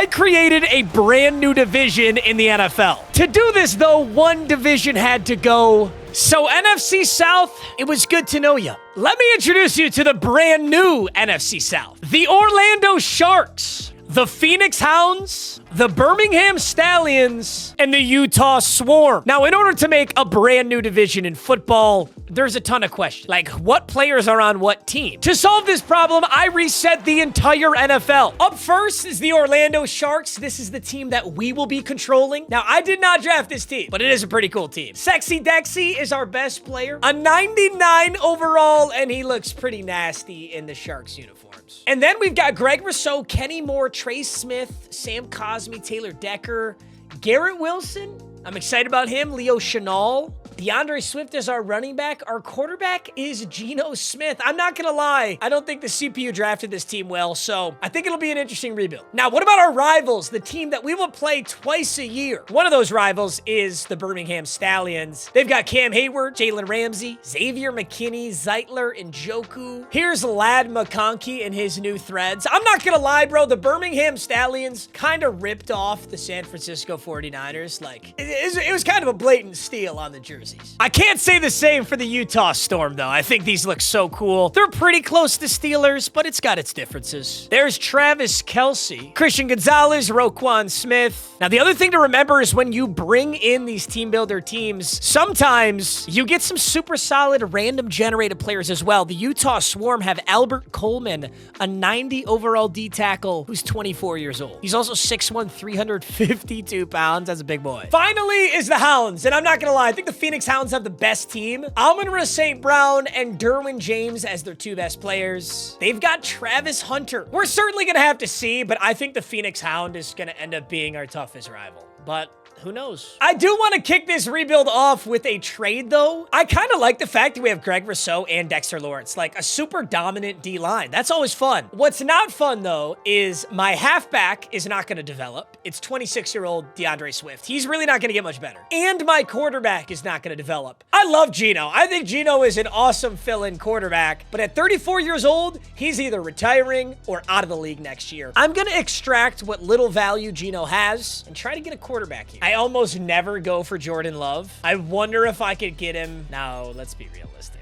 I created a brand new division in the NFL. To do this, though, one division had to go. So NFC South, it was good to know you. Let me introduce you to the brand new NFC South. The Orlando Sharks, the Phoenix Hounds, the Birmingham Stallions, and the Utah Swarm. Now, in order to make a brand new division in football, there's a ton of questions. Like, what players are on what team? To solve this problem, I reset the entire NFL. Up first is the Orlando Sharks. This is the team that we will be controlling. Now, I did not draft this team, but it is a pretty cool team. Sexy Dexy is our best player. A 99 overall, and he looks pretty nasty in the Sharks uniforms. And then we've got Greg Rousseau, Kenny Moore, Trace Smith, Sam Cosme, Taylor Decker, Garrett Wilson. I'm excited about him. Leo Chenal. DeAndre Swift is our running back. Our quarterback is Geno Smith. I'm not going to lie. I don't think the CPU drafted this team well, so I think it'll be an interesting rebuild. Now, what about our rivals, the team that we will play twice a year? One of those rivals is the Birmingham Stallions. They've got Cam Hayward, Jalen Ramsey, Xavier McKinney, Zeitler, and Njoku. Here's Lad McConkey in his new threads. I'm not going to lie, bro. The Birmingham Stallions kind of ripped off the San Francisco 49ers. Like, it was kind of a blatant steal on the jersey. I can't say the same for the Utah Storm, though. I think these look so cool. They're pretty close to Steelers, but it's got its differences. There's Travis Kelce, Christian Gonzalez, Roquan Smith. Now, the other thing to remember is when you bring in these team builder teams, sometimes you get some super solid random generated players as well. The Utah Swarm have Albert Coleman, a 90 overall D tackle who's 24 years old. He's also 6'1", 352 pounds. That's a big boy. Finally is the Hounds, and I'm not going to lie, I think the Phoenix Hounds have the best team. Amon-Ra St. Brown and Derwin James as their two best players. They've got Travis Hunter. We're certainly going to have to see, but I think the Phoenix Hound is going to end up being our toughest rival. But who knows? I do want to kick this rebuild off with a trade, though. I kind of like the fact that we have Greg Rousseau and Dexter Lawrence, like a super dominant D-line. That's always fun. What's not fun, though, is my halfback is not going to develop. It's 26-year-old DeAndre Swift. He's really not going to get much better. And my quarterback is not going to develop. I love Geno. I think Geno is an awesome fill-in quarterback, but at 34 years old, he's either retiring or out of the league next year. I'm going to extract what little value Geno has and try to get a quarterback here. I almost never go for Jordan Love. I wonder if I could get him. Now, let's be realistic.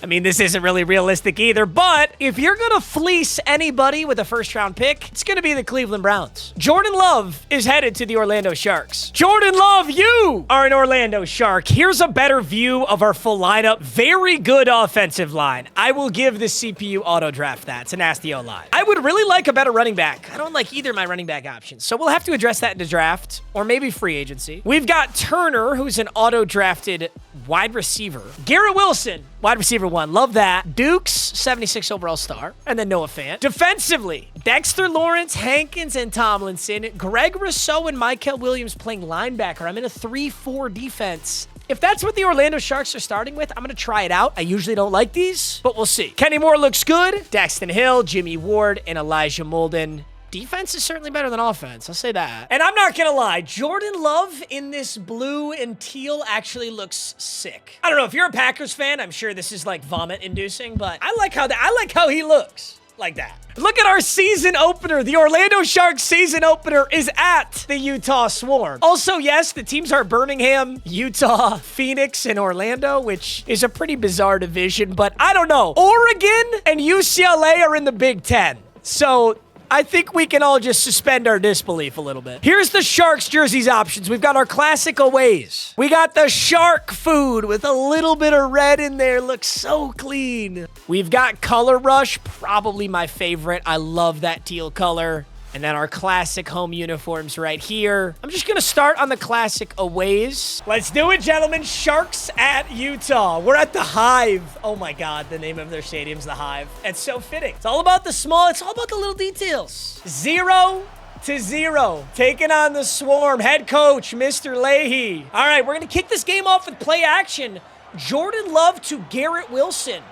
I mean, this isn't really realistic either, but if you're going to fleece anybody with a first-round pick, it's going to be the Cleveland Browns. Jordan Love is headed to the Orlando Sharks. Jordan Love, you are an Orlando Shark. Here's a better view of our full lineup. Very good offensive line. I will give the CPU auto-draft that. It's a nasty O-line. I would really like a better running back. I don't like either of my running back options, so we'll have to address that in the draft, or maybe free agency. We've got Turner, who's an auto-drafted wide receiver. Garrett Wilson, wide receiver 1. Love that. Dukes, 76 overall star. And then Noah Fant. Defensively, Dexter Lawrence, Hankins, and Tomlinson. Greg Rousseau and Mykel Williams playing linebacker. I'm in a 3-4 defense. If that's what the Orlando Sharks are starting with, I'm going to try it out. I usually don't like these, but we'll see. Kenny Moore looks good. Daxton Hill, Jimmy Ward, and Elijah Molden. Defense is certainly better than offense. I'll say that. And I'm not going to lie. Jordan Love in this blue and teal actually looks sick. I don't know. If you're a Packers fan, I'm sure this is like vomit-inducing, but I like how he looks like that. Look at our season opener. The Orlando Sharks season opener is at the Utah Swarm. Also, yes, the teams are Birmingham, Utah, Phoenix, and Orlando, which is a pretty bizarre division, but I don't know. Oregon and UCLA are in the Big Ten. So I think we can all just suspend our disbelief a little bit. Here's the Sharks jerseys options. We've got our classic aways. We got the shark food with a little bit of red in there. Looks so clean. We've got Color Rush, probably my favorite. I love that teal color. And then our classic home uniforms right here. I'm just going to start on the classic aways. Let's do it, gentlemen. Sharks at Utah. We're at the Hive. Oh my God, the name of their stadium's the Hive. It's so fitting. It's all about the small. It's all about the little details. 0-0. Taking on the Swarm. Head coach, Mr. Leahy. All right, we're going to kick this game off with play action. Jordan Love to Garrett Wilson.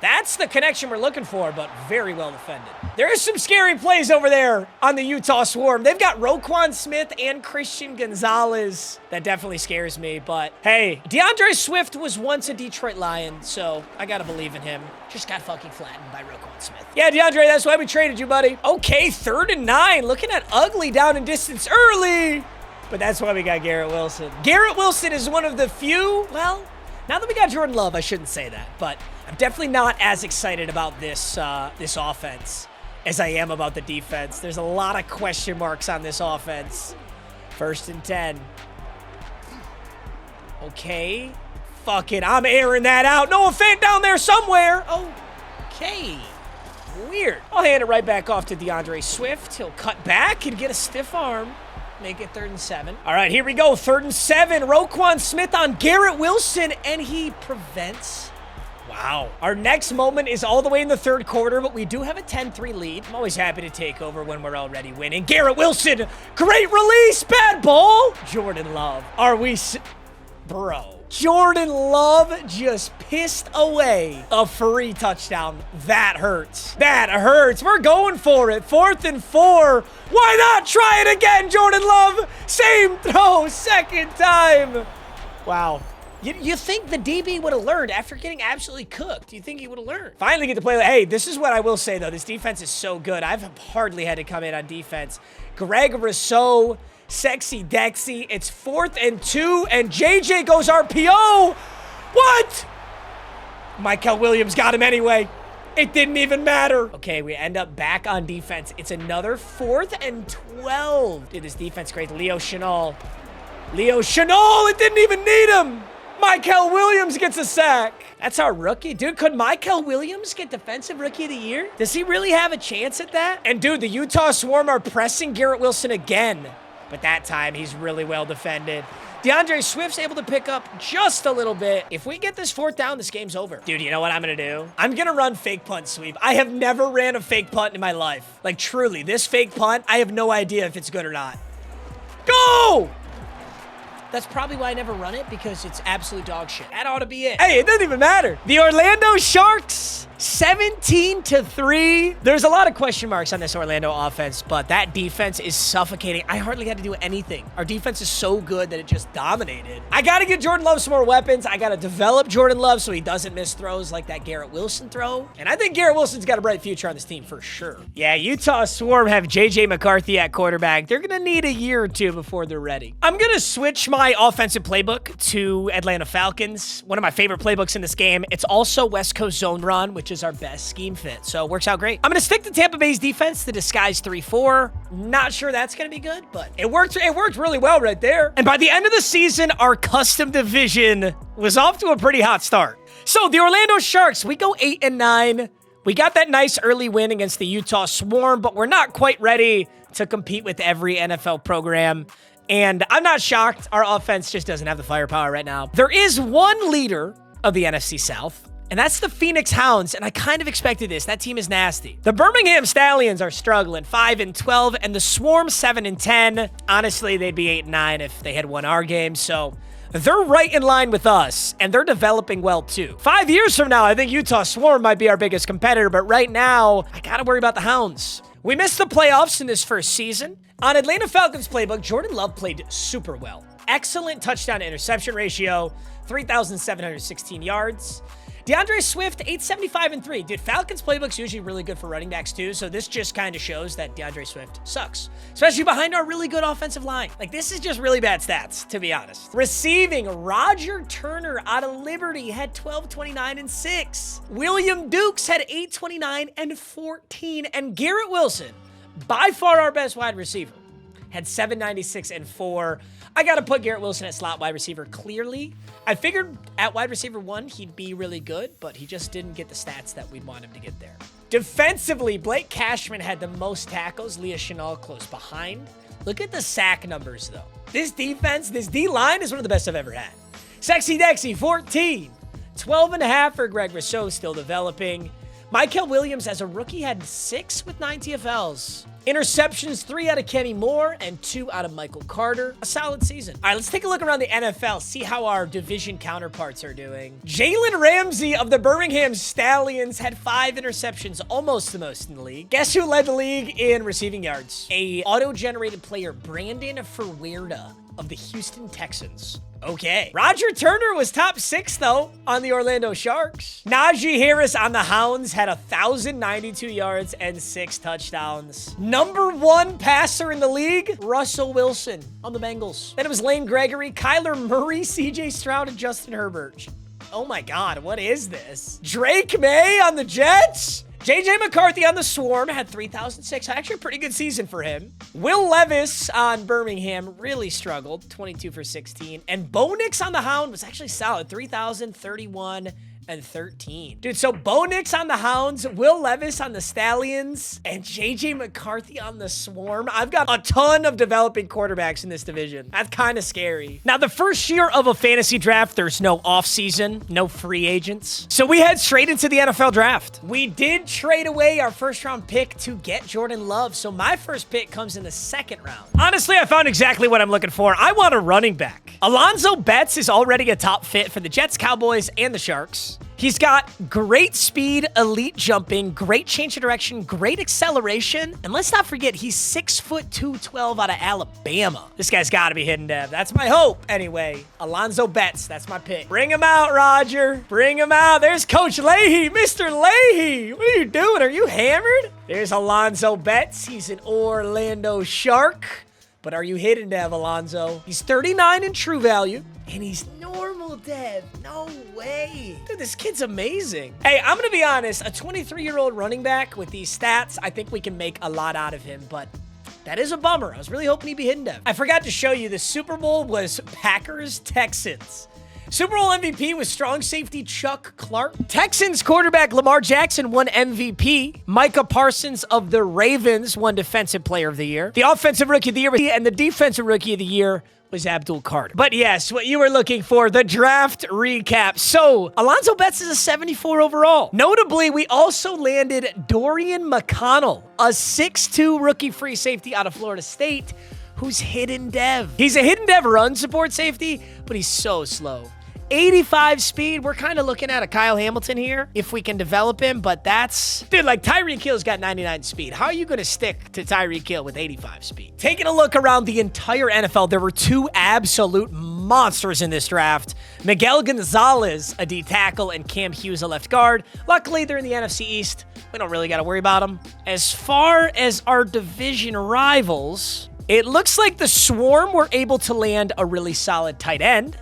That's the connection we're looking for, but very well defended. There is some scary plays over there on the Utah Swarm. They've got Roquan Smith and Christian Gonzalez. That definitely scares me, but hey, DeAndre Swift was once a Detroit Lion, so I gotta believe in him. Just got fucking flattened by Roquan Smith. Yeah, DeAndre, that's why we traded you, buddy. Okay, 3rd and 9. Looking at ugly down in distance early, but that's why we got Garrett Wilson. Garrett Wilson is one of the few, well, now that we got Jordan Love, I shouldn't say that, but I'm definitely not as excited about this this offense as I am about the defense. There's a lot of question marks on this offense. 1st and 10. Okay. Fuck it. I'm airing that out. Noah Fant down there somewhere. Okay. Weird. I'll hand it right back off to DeAndre Swift. He'll cut back and get a stiff arm. Make it 3rd and 7. All right, here we go. 3rd and 7. Roquan Smith on Garrett Wilson, and he prevents. Wow. Our next moment is all the way in the 3rd quarter, but we do have a 10-3 lead. I'm always happy to take over when we're already winning. Garrett Wilson, great release, bad ball. Jordan Love, bro. Jordan Love just pissed away a free touchdown. That hurts. That hurts. We're going for it. 4th and 4. Why not try it again, Jordan Love? Same throw, 2nd time. Wow. You think the DB would have learned after getting absolutely cooked. You think he would have learned. Finally get to play. Hey, this is what I will say, though. This defense is so good. I've hardly had to come in on defense. Greg Rousseau, sexy Dexy. It's 4th and 2, and JJ goes RPO. What? Michael Williams got him anyway. It didn't even matter. Okay, we end up back on defense. It's another 4th and 12. Dude, this defense great. Leo Chenal. It didn't even need him. Michael Williams gets a sack. That's our rookie. Dude, could Michael Williams get Defensive Rookie of the Year? Does he really have a chance at that? And dude, the Utah Swarm are pressing Garrett Wilson again. But that time, he's really well defended. DeAndre Swift's able to pick up just a little bit. If we get this 4th down, this game's over. Dude, you know what I'm going to do? I'm going to run fake punt sweep. I have never ran a fake punt in my life. Like, truly, this fake punt, I have no idea if it's good or not. Go! That's probably why I never run it, because it's absolute dog shit. That ought to be it. Hey, it doesn't even matter. The Orlando Sharks, 17-3. There's a lot of question marks on this Orlando offense, but that defense is suffocating. I hardly had to do anything. Our defense is so good that it just dominated. I got to get Jordan Love some more weapons. I got to develop Jordan Love so he doesn't miss throws like that Garrett Wilson throw. And I think Garrett Wilson's got a bright future on this team for sure. Yeah, Utah Swarm have JJ McCarthy at quarterback. They're going to need a year or two before they're ready. I'm going to switch my offensive playbook to Atlanta Falcons. One of my favorite playbooks in this game. It's also West Coast zone run, which is our best scheme fit. So it works out great. I'm going to stick to Tampa Bay's defense, the disguise 3-4. Not sure that's going to be good, but it worked really well right there. And by the end of the season, our custom division was off to a pretty hot start. So the Orlando Sharks, we go 8-9. We got that nice early win against the Utah Swarm, but we're not quite ready to compete with every NFL program. And I'm not shocked. Our offense just doesn't have the firepower right now. There is one leader of the NFC South, and that's the Phoenix Hounds, and I kind of expected this. That team is nasty. The Birmingham Stallions are struggling, 5-12, and the Swarm 7-10. Honestly, they'd be 8-9 if they had won our game, so they're right in line with us, and they're developing well too. 5 years from now, I think Utah Swarm might be our biggest competitor, but right now, I gotta worry about the Hounds. We missed the playoffs in this first season. On Atlanta Falcons playbook, Jordan Love played super well. Excellent touchdown to interception ratio, 3,716 yards. DeAndre Swift, 875-3. Dude, Falcons playbook's usually really good for running backs too, so this just kind of shows that DeAndre Swift sucks, especially behind our really good offensive line. Like, this is just really bad stats, to be honest. Receiving, Roger Turner out of Liberty had 1229-6. William Dukes had 829-14. And Garrett Wilson, by far our best wide receiver, had 796-4. I got to put Garrett Wilson at slot wide receiver clearly. I figured at wide receiver 1, he'd be really good, but he just didn't get the stats that we'd want him to get there. Defensively, Blake Cashman had the most tackles. Leah Chenal close behind. Look at the sack numbers, though. This defense, this D-line is one of the best I've ever had. Sexy Dexy, 14. 12.5 for Greg Rousseau, still developing. Michael Williams, as a rookie, had 6 with 9 TFLs. Interceptions, 3 out of Kenny Moore and 2 out of Michael Carter. A solid season. All right, let's take a look around the NFL, see how our division counterparts are doing. Jalen Ramsey of the Birmingham Stallions had 5 interceptions, almost the most in the league. Guess who led the league in receiving yards? A auto-generated player, Brandon Ferwerda of the Houston Texans. Okay. Roger Turner was top 6, though, on the Orlando Sharks. Najee Harris on the Hounds had 1,092 yards and 6 touchdowns. Number 1 passer in the league, Russell Wilson on the Bengals. Then it was Lane Gregory, Kyler Murray, CJ Stroud, and Justin Herbert. Oh my God, what is this? Drake May on the Jets? JJ McCarthy on the Swarm had 3,006. Actually, a pretty good season for him. Will Levis on Birmingham really struggled, 22 for 16. And Bo Nix on the Hound was actually solid, 3,031 and 13. Dude, so Bo Nix on the Hounds, Will Levis on the Stallions, and JJ McCarthy on the Swarm. I've got a ton of developing quarterbacks in this division. That's kind of scary. Now, the first year of a fantasy draft, there's no offseason, no free agents. So we head straight into the NFL draft. We did trade away our first-round pick to get Jordan Love, so my first pick comes in the 2nd round. Honestly, I found exactly what I'm looking for. I want a running back. Alonzo Betts is already a top fit for the Jets, Cowboys, and the Sharks. He's got great speed, elite jumping, great change of direction, great acceleration. And let's not forget, he's 6'2", 212 out of Alabama. This guy's got to be hidden dev. That's my hope. Anyway, Alonzo Betts, that's my pick. Bring him out, Roger. Bring him out. There's Coach Leahy. Mr. Leahy. What are you doing? Are you hammered? There's Alonzo Betts. He's an Orlando Shark. But are you hidden dev, Alonzo? He's 39 in true value. And he's normal dev. No way. Dude, this kid's amazing. Hey, I'm going to be honest. A 23-year-old running back with these stats, I think we can make a lot out of him. But that is a bummer. I was really hoping he'd be hidden dev. I forgot to show you, the Super Bowl was Packers-Texans. Super Bowl MVP was strong safety Chuck Clark. Texans quarterback Lamar Jackson won MVP. Micah Parsons of the Ravens won Defensive Player of the Year. The Offensive Rookie of the Year and the Defensive Rookie of the Year was Abdul Carter. But yes, what you were looking for, the draft recap. So, Alonzo Betts is a 74 overall. Notably, we also landed Dorian McConnell, a 6'2" rookie free safety out of Florida State, who's hidden dev. He's a hidden dev run support safety, but he's so slow. 85 speed. We're kind of looking at a Kyle Hamilton here if we can develop him, but that's... Dude, like Tyreek Hill's got 99 speed. How are you going to stick to Tyreek Hill with 85 speed? Taking a look around the entire NFL, there were 2 absolute monsters in this draft. Miguel Gonzalez, a D tackle, and Cam Hughes, a left guard. Luckily, they're in the NFC East. We don't really got to worry about them. As far as our division rivals, it looks like the Swarm were able to land a really solid tight end.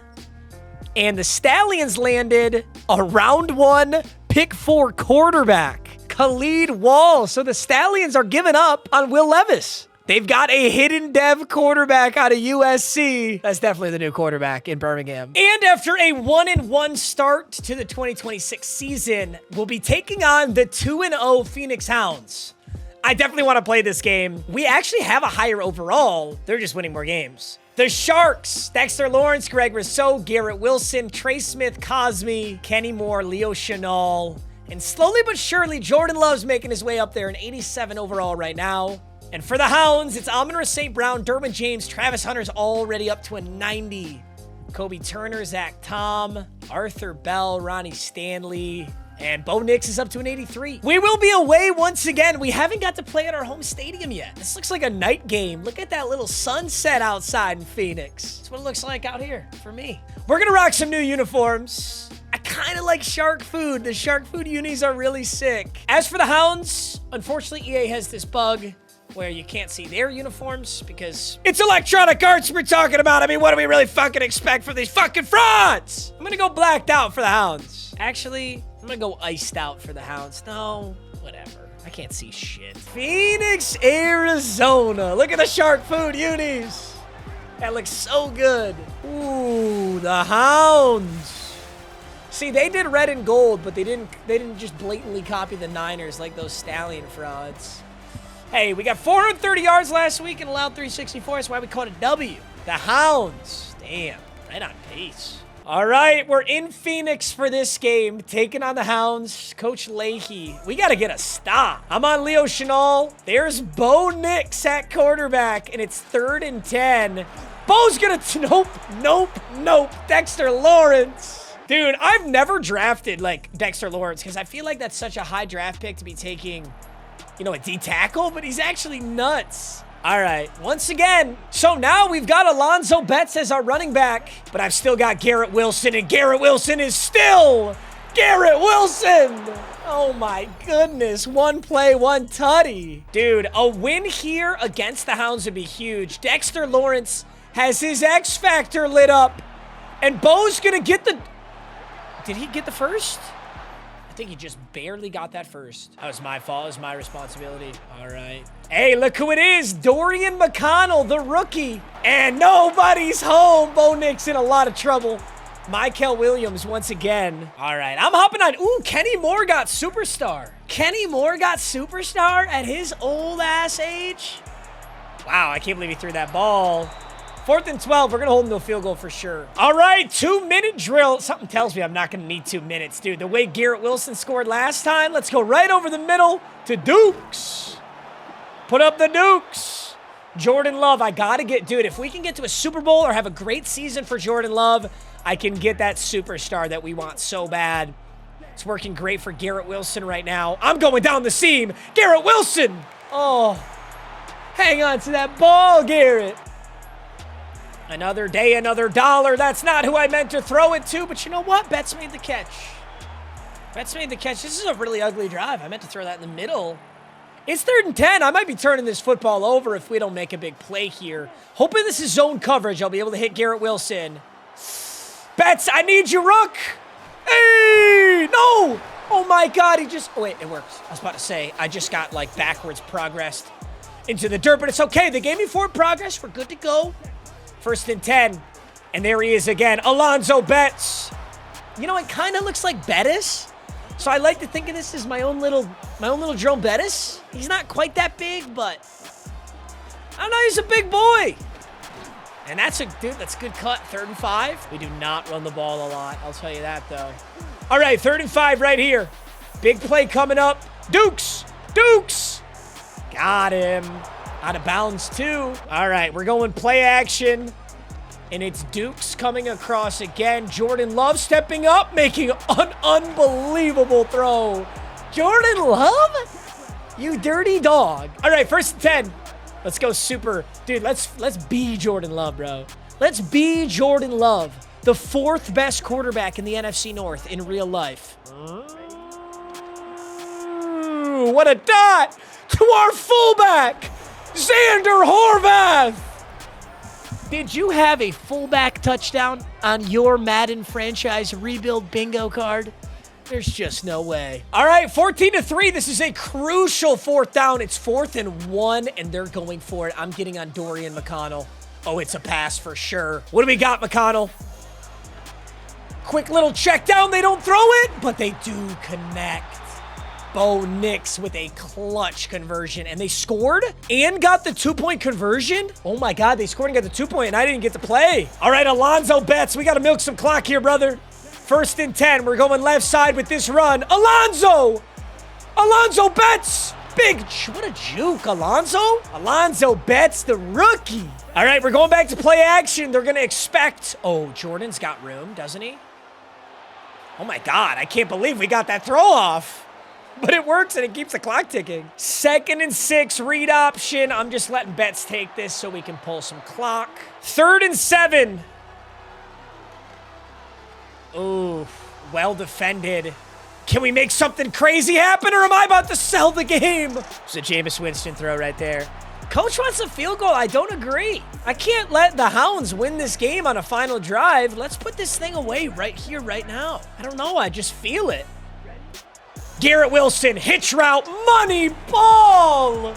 And the Stallions landed a round 1, pick 4 quarterback, Khalid Wall. So the Stallions are giving up on Will Levis. They've got a hidden dev quarterback out of USC. That's definitely the new quarterback in Birmingham. And after a 1-1 start to the 2026 season, we'll be taking on the 2-0 Phoenix Hounds. I definitely want to play this game. We actually have a higher overall. They're just winning more games. The Sharks, Dexter Lawrence, Greg Rousseau, Garrett Wilson, Trey Smith, Cosme, Kenny Moore, Leo Chenal, and slowly but surely, Jordan Love's making his way up there, an 87 overall right now. And for the Hounds, it's Amon-Ra St. Brown, Derwin James, Travis Hunter's already up to a 90. Kobe Turner, Zach Tom, Arthur Bell, Ronnie Stanley, and Bo Nix is up to an 83. We will be away once again. We haven't got to play at our home stadium yet. This looks like a night game. Look at that little sunset outside in Phoenix. That's what it looks like out here for me. We're going to rock some new uniforms. I kind of like shark food. The shark food unis are really sick. As for the Hounds, unfortunately, EA has this bug where you can't see their uniforms because it's Electronic Arts we're talking about. I mean, what do we really fucking expect from these fucking frauds? I'm going to go blacked out for the Hounds. Actually, I'm going to go iced out for the Hounds. No, whatever. I can't see shit. Phoenix, Arizona. Look at the shark food unis. That looks so good. Ooh, the Hounds. See, they did red and gold, but they didn't just blatantly copy the Niners like those Stallion frauds. Hey, we got 430 yards last week and allowed 364. That's why we caught a W. The Hounds. Damn, right on pace. All right, we're in Phoenix for this game, taking on the Hounds. Coach Leahy, we got to get a stop. I'm on Leo Chenal. There's Bo Nix at quarterback, and it's 3rd and 10. Bo's going to, nope. Dexter Lawrence. Dude, I've never drafted, like, Dexter Lawrence because I feel like that's such a high draft pick to be taking, you know, a D tackle, but he's actually nuts. All right, once again. So now we've got Alonzo Betts as our running back, but I've still got Garrett Wilson, and Garrett Wilson is still Garrett Wilson. Oh my goodness, 1 play, 1 tutty. Dude, a win here against the Hounds would be huge. Dexter Lawrence has his X Factor lit up, and Bo's gonna get the... Did he get the first? I think he just barely got that first. That was my fault. It was my responsibility. All right. Hey, look who it is. Dorian McConnell, the rookie. And nobody's home. Bo Nix in a lot of trouble. Michael Williams once again. All right. I'm hopping on. Ooh, Kenny Moore got superstar. Kenny Moore got superstar at his old ass age. Wow, I can't believe he threw that ball. 4th and 12. We're going to hold him to a field goal for sure. All right, 2-minute drill. Something tells me I'm not going to need 2 minutes, dude. The way Garrett Wilson scored last time, let's go right over the middle to Dukes. Put up the Dukes. Jordan Love, I got to get, dude, if we can get to a Super Bowl or have a great season for Jordan Love, I can get that superstar that we want so bad. It's working great for Garrett Wilson right now. I'm going down the seam. Garrett Wilson. Oh, hang on to that ball, Garrett. Another day, another dollar. That's not who I meant to throw it to, but you know what? Betts made the catch. Betts made the catch. This is a really ugly drive. I meant to throw that in the middle. It's 3rd and 10. I might be turning this football over if we don't make a big play here. Hoping this is zone coverage. I'll be able to hit Garrett Wilson. Betts, I need you, Rook. Hey, no. Oh, my God. He just, oh, wait, it works. I was about to say, I just got, like, backwards progressed into the dirt, but it's okay. They gave me forward progress. We're good to go. 1st and 10. And there he is again. Alonzo Betts. You know, it kind of looks like Bettis. So I like to think of this as my own little Jerome Bettis. He's not quite that big, but I don't know, he's a big boy. And that's a good cut. 3rd and 5. We do not run the ball a lot. I'll tell you that, though. All right, 3rd and 5 right here. Big play coming up. Dukes. Got him. Out of bounds, too. All right, we're going play action. And it's Dukes coming across again. Jordan Love stepping up, making an unbelievable throw. Jordan Love? You dirty dog. All right, 1st and 10. Let's go super. Dude, let's be Jordan Love, bro. Let's be Jordan Love, the 4th best quarterback in the NFC North in real life. Ooh, what a dot to our fullback. Xander Horvath! Did you have a fullback touchdown on your Madden franchise rebuild bingo card? There's just no way. All right, 14-3. This is a crucial 4th down. It's 4th and 1, and they're going for it. I'm getting on Dorian McConnell. Oh, it's a pass for sure. What do we got, McConnell? Quick little check down. They don't throw it, but they do connect. Bo Nix with a clutch conversion, and they scored and got the 2-point conversion. Oh my God, they scored and got the 2-point, and I didn't get to play. All right, Alonzo Betts, we got to milk some clock here, brother. 1st and 10, we're going left side with this run. Alonzo Betts, what a juke, Alonzo Betts, the rookie. All right, we're going back to play action. They're going to expect, oh, Jordan's got room, doesn't he? Oh my God, I can't believe we got that throw off. But it works, and it keeps the clock ticking. 2nd and 6, read option. I'm just letting Betts take this so we can pull some clock. 3rd and 7. Ooh, well defended. Can we make something crazy happen, or am I about to sell the game? It's a Jameis Winston throw right there. Coach wants a field goal. I don't agree. I can't let the Hounds win this game on a final drive. Let's put this thing away right here, right now. I don't know. I just feel it. Garrett Wilson, hitch route, money ball.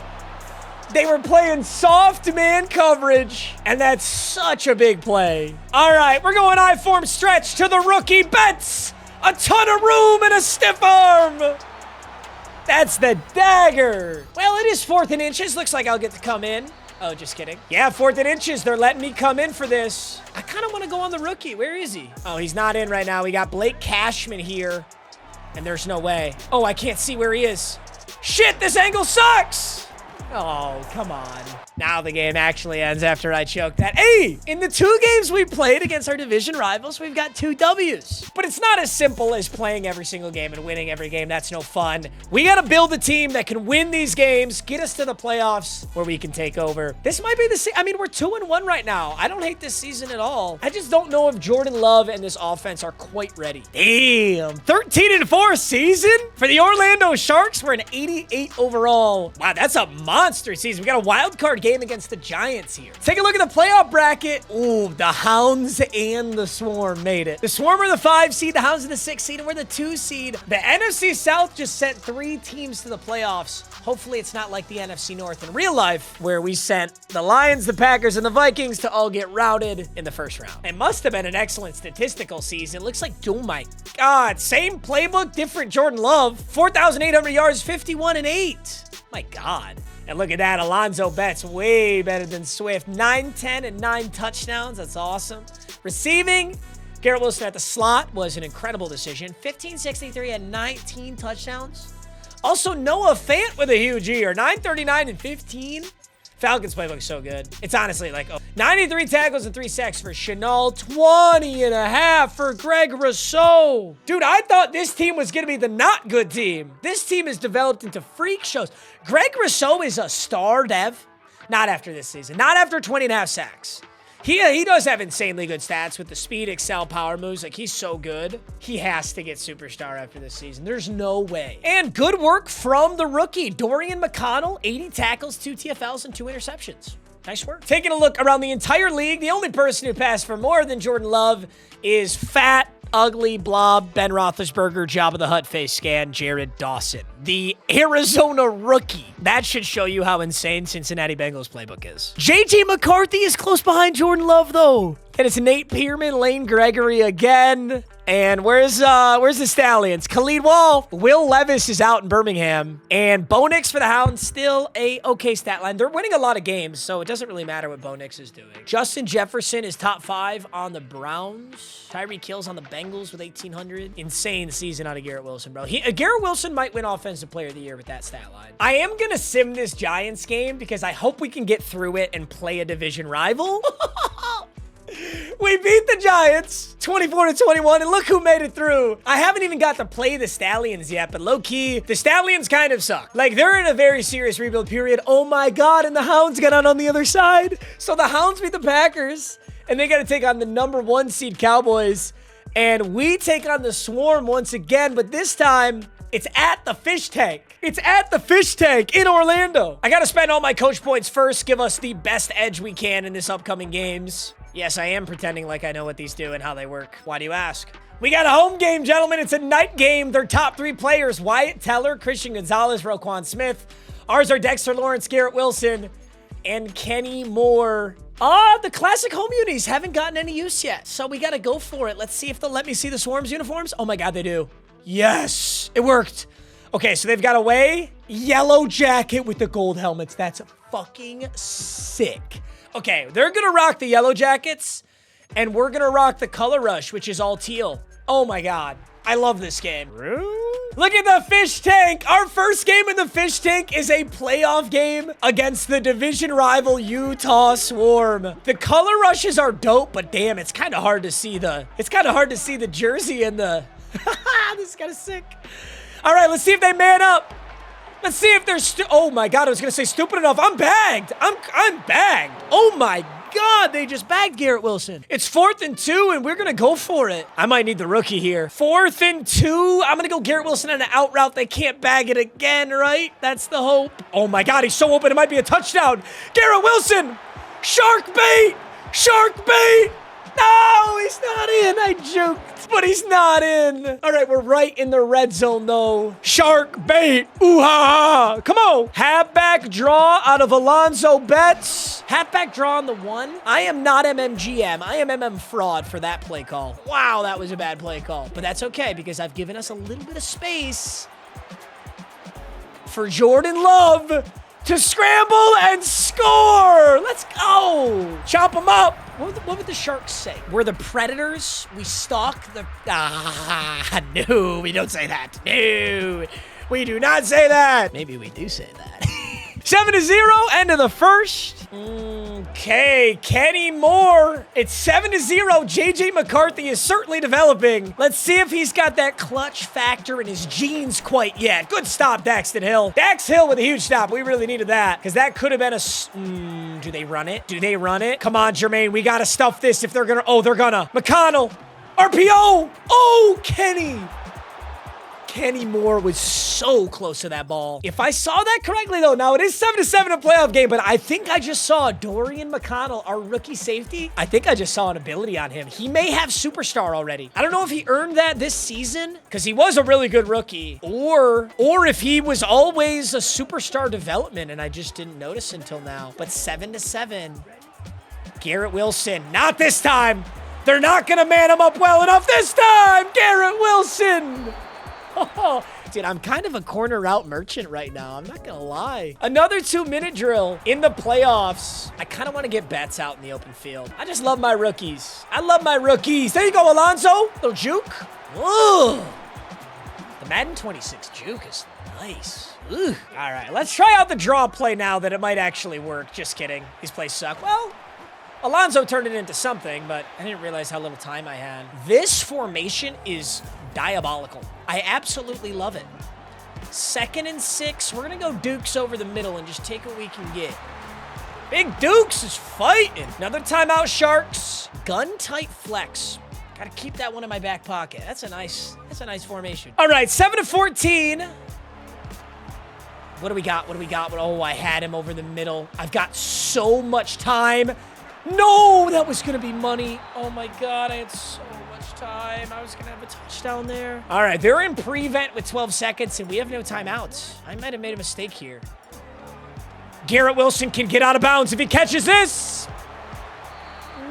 They were playing soft man coverage, and that's such a big play. All right, we're going I-form stretch to the rookie Betts. A ton of room and a stiff arm. That's the dagger. Well, it is 4th and inches. Looks like I'll get to come in. Oh, just kidding. Yeah, 4th and inches. They're letting me come in for this. I kind of want to go on the rookie. Where is he? Oh, he's not in right now. We got Blake Cashman here, and there's no way. Oh, I can't see where he is. Shit, this angle sucks. Oh, come on. Now the game actually ends after I choke that. Hey, in the 2 games we played against our division rivals, we've got 2 W's. But it's not as simple as playing every single game and winning every game. That's no fun. We got to build a team that can win these games, get us to the playoffs where we can take over. This might be the I mean, we're 2-1 right now. I don't hate this season at all. I just don't know if Jordan Love and this offense are quite ready. Damn, 13-4 season for the Orlando Sharks. We're an 88 overall. Wow, that's a monster season. We got a wild card game against the Giants here. Take a look at the playoff bracket. Ooh, the Hounds and the Swarm made it. The Swarm are the 5 seed, the Hounds are the 6 seed, and we're the 2 seed. The NFC South just sent 3 teams to the playoffs. Hopefully it's not like the NFC North in real life, where we sent the Lions, the Packers, and the Vikings to all get routed in the first round. It must have been an excellent statistical season. It looks like, oh my God, same playbook, different Jordan Love. 4,800 yards, 51-8. My God. And look at that, Alonzo Betts, way better than Swift. 9, 10, and 9 touchdowns. That's awesome. Receiving, Garrett Wilson at the slot was an incredible decision. 1563 and 19 touchdowns. Also, Noah Fant with a huge year. 939 and 15. Falcons playbook is so good. It's honestly like, 93 tackles and 3 sacks for Chenal. 20.5 for Greg Rousseau. Dude, I thought this team was going to be the not good team. This team is developed into freak shows. Greg Rousseau is a star dev. Not after this season. Not after 20.5 sacks. He does have insanely good stats with the speed, excel, power moves. Like, he's so good. He has to get superstar after this season. There's no way. And good work from the rookie, Dorian McConnell. 80 tackles, 2 TFLs, and 2 interceptions. Nice work. Taking a look around the entire league, the only person who passed for more than Jordan Love is fat, ugly blob Ben Roethlisberger, Jabba the Hutt face scan, Jared Dawson, the Arizona rookie. That should show you how insane Cincinnati Bengals playbook is. JJ McCarthy is close behind Jordan Love, though. And it's Nate Pearman, Lane Gregory again. And where's the Stallions? Khalid Wall. Will Levis is out in Birmingham. And Bo Nix for the Hounds, still a okay stat line. They're winning a lot of games, so it doesn't really matter what Bo Nix is doing. Justin Jefferson is top 5 on the Browns. Tyreek Hill's on the Bengals with 1,800. Insane season out of Garrett Wilson, bro. Garrett Wilson might win Offensive Player of the Year with that stat line. I am going to sim this Giants game because I hope we can get through it and play a division rival. We beat the Giants 24-21, and look who made it through. I haven't even got to play the Stallions yet, but low-key, the Stallions kind of suck. Like, they're in a very serious rebuild period. Oh my God, and the Hounds got on the other side. So the Hounds beat the Packers, and they got to take on the #1 seed Cowboys, and we take on the Swarm once again, but this time, it's at the Fish Tank. It's at the Fish Tank in Orlando. I got to spend all my coach points first, give us the best edge we can in this upcoming games. Yes, I am pretending like I know what these do and how they work. Why do you ask? We got a home game, gentlemen. It's a night game. Their top 3 players, Wyatt Teller, Christian Gonzalez, Roquan Smith. Ours are Dexter Lawrence, Garrett Wilson, and Kenny Moore. The classic home unis haven't gotten any use yet, so we got to go for it. Let's see if they'll let me see the Swarms uniforms. Oh my God, they do. Yes, it worked. Okay, so they've got away yellow jacket with the gold helmets. That's fucking sick. Okay, they're going to rock the yellow jackets, and we're going to rock the color rush, which is all teal. Oh my God. I love this game. Look at the Fish Tank. Our first game in the Fish Tank is a playoff game against the division rival Utah Swarm. The color rushes are dope, but damn, it's kind of hard to see the jersey and the... This is kind of sick. All right, let's see if they man up. Let's see if they're oh my God, I was going to say stupid enough. I'm bagged. I'm bagged. Oh my God, they just bagged Garrett Wilson. It's 4th and 2, and we're going to go for it. I might need the rookie here. 4th and 2. I'm going to go Garrett Wilson on an out route. They can't bag it again, right? That's the hope. Oh my God, he's so open. It might be a touchdown. Garrett Wilson. Shark bait. Shark bait. No, he's not in. I joked, but he's not in. All right, we're right in the red zone, though. Shark bait. Ooh-ha-ha. Come on. Halfback draw out of Alonzo Betts. Halfback draw on the 1. I am not MMGM. I am MM fraud for that play call. Wow, that was a bad play call. But that's okay, because I've given us a little bit of space for Jordan Love to scramble and score. Let's go. Chop them up. What would the Sharks say? We're the predators. We stalk the... no, we don't say that. No, we do not say that. Maybe we do say that. 7-0, end of the first. Okay, Kenny Moore. It's 7-0. JJ McCarthy is certainly developing. Let's see if he's got that clutch factor in his genes quite yet. Good stop, Daxton Hill. Dax Hill with a huge stop. We really needed that because that could have been a... do they run it? Do they run it? Come on, Jermaine. We got to stuff this if they're going to... Oh, they're going to. McConnell. RPO. Oh, Kenny. Kenny Moore was so close to that ball. If I saw that correctly, though, now it is 7-7 a playoff game, but I think I just saw Dorian McConnell, our rookie safety. I think I just saw an ability on him. He may have superstar already. I don't know if he earned that this season because he was a really good rookie or if he was always a superstar development and I just didn't notice until now. But 7-7. Garrett Wilson, not this time. They're not going to man him up well enough this time. Garrett Wilson. Oh, dude, I'm kind of a corner route merchant right now. I'm not going to lie. Another 2-minute drill in the playoffs. I kind of want to get bets out in the open field. I just love my rookies. I love my rookies. There you go, Alonso. Little juke. Whoa. The Madden 26 juke is nice. Ugh. All right, let's try out the draw play now that it might actually work. Just kidding. These plays suck. Well, Alonso turned it into something, but I didn't realize how little time I had. This formation is diabolical. I absolutely love it. 2nd and 6. We're going to go Dukes over the middle and just take what we can get. Big Dukes is fighting. Another timeout, Sharks. Gun tight flex. Got to keep that one in my back pocket. That's a nice formation. All right, 7-14. What do we got? What do we got? Oh, I had him over the middle. I've got so much time. No, that was going to be money. Oh, my God. I had so much time. I was going to have a touchdown there. All right, they're in prevent with 12 seconds, and we have no timeouts. I might have made a mistake here. Garrett Wilson can get out of bounds if he catches this.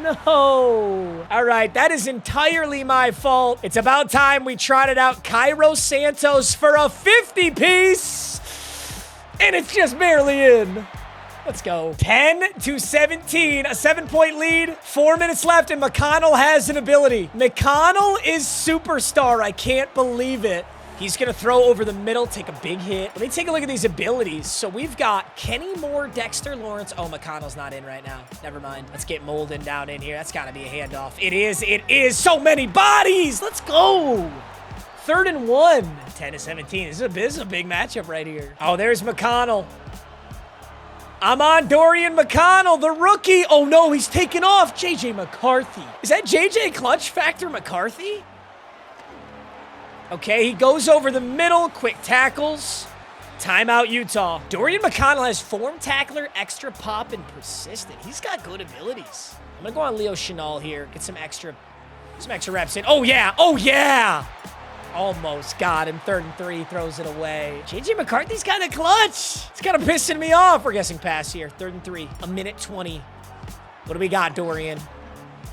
No. All right, that is entirely my fault. It's about time we trotted out Cairo Santos for a 50-piece, and it's just barely in. Let's go. 10-17, a 7-point lead. 4 minutes left, and McConnell has an ability. McConnell is superstar. I can't believe it. He's going to throw over the middle, take a big hit. Let me take a look at these abilities. So we've got Kenny Moore, Dexter Lawrence. Oh, McConnell's not in right now. Never mind. Let's get Molden down in here. That's got to be a handoff. It is. It is. So many bodies. Let's go. 3rd and 1. 10-17. This is a big matchup right here. Oh, there's McConnell. I'm on Dorian McConnell, the rookie. Oh, no, he's taken off. JJ McCarthy. Is that JJ Clutch Factor McCarthy? Okay, he goes over the middle. Quick tackles. Timeout, Utah. Dorian McConnell has form tackler, extra pop, and persistent. He's got good abilities. I'm going to go on Leo Chenal here. Get some extra reps in. Oh, yeah. Oh, yeah. Almost got him. 3rd and 3, throws it away. JJ McCarthy's kind of clutch. It's kind of pissing me off. We're guessing pass here. 3rd and 3, a minute 20. What do we got, Dorian?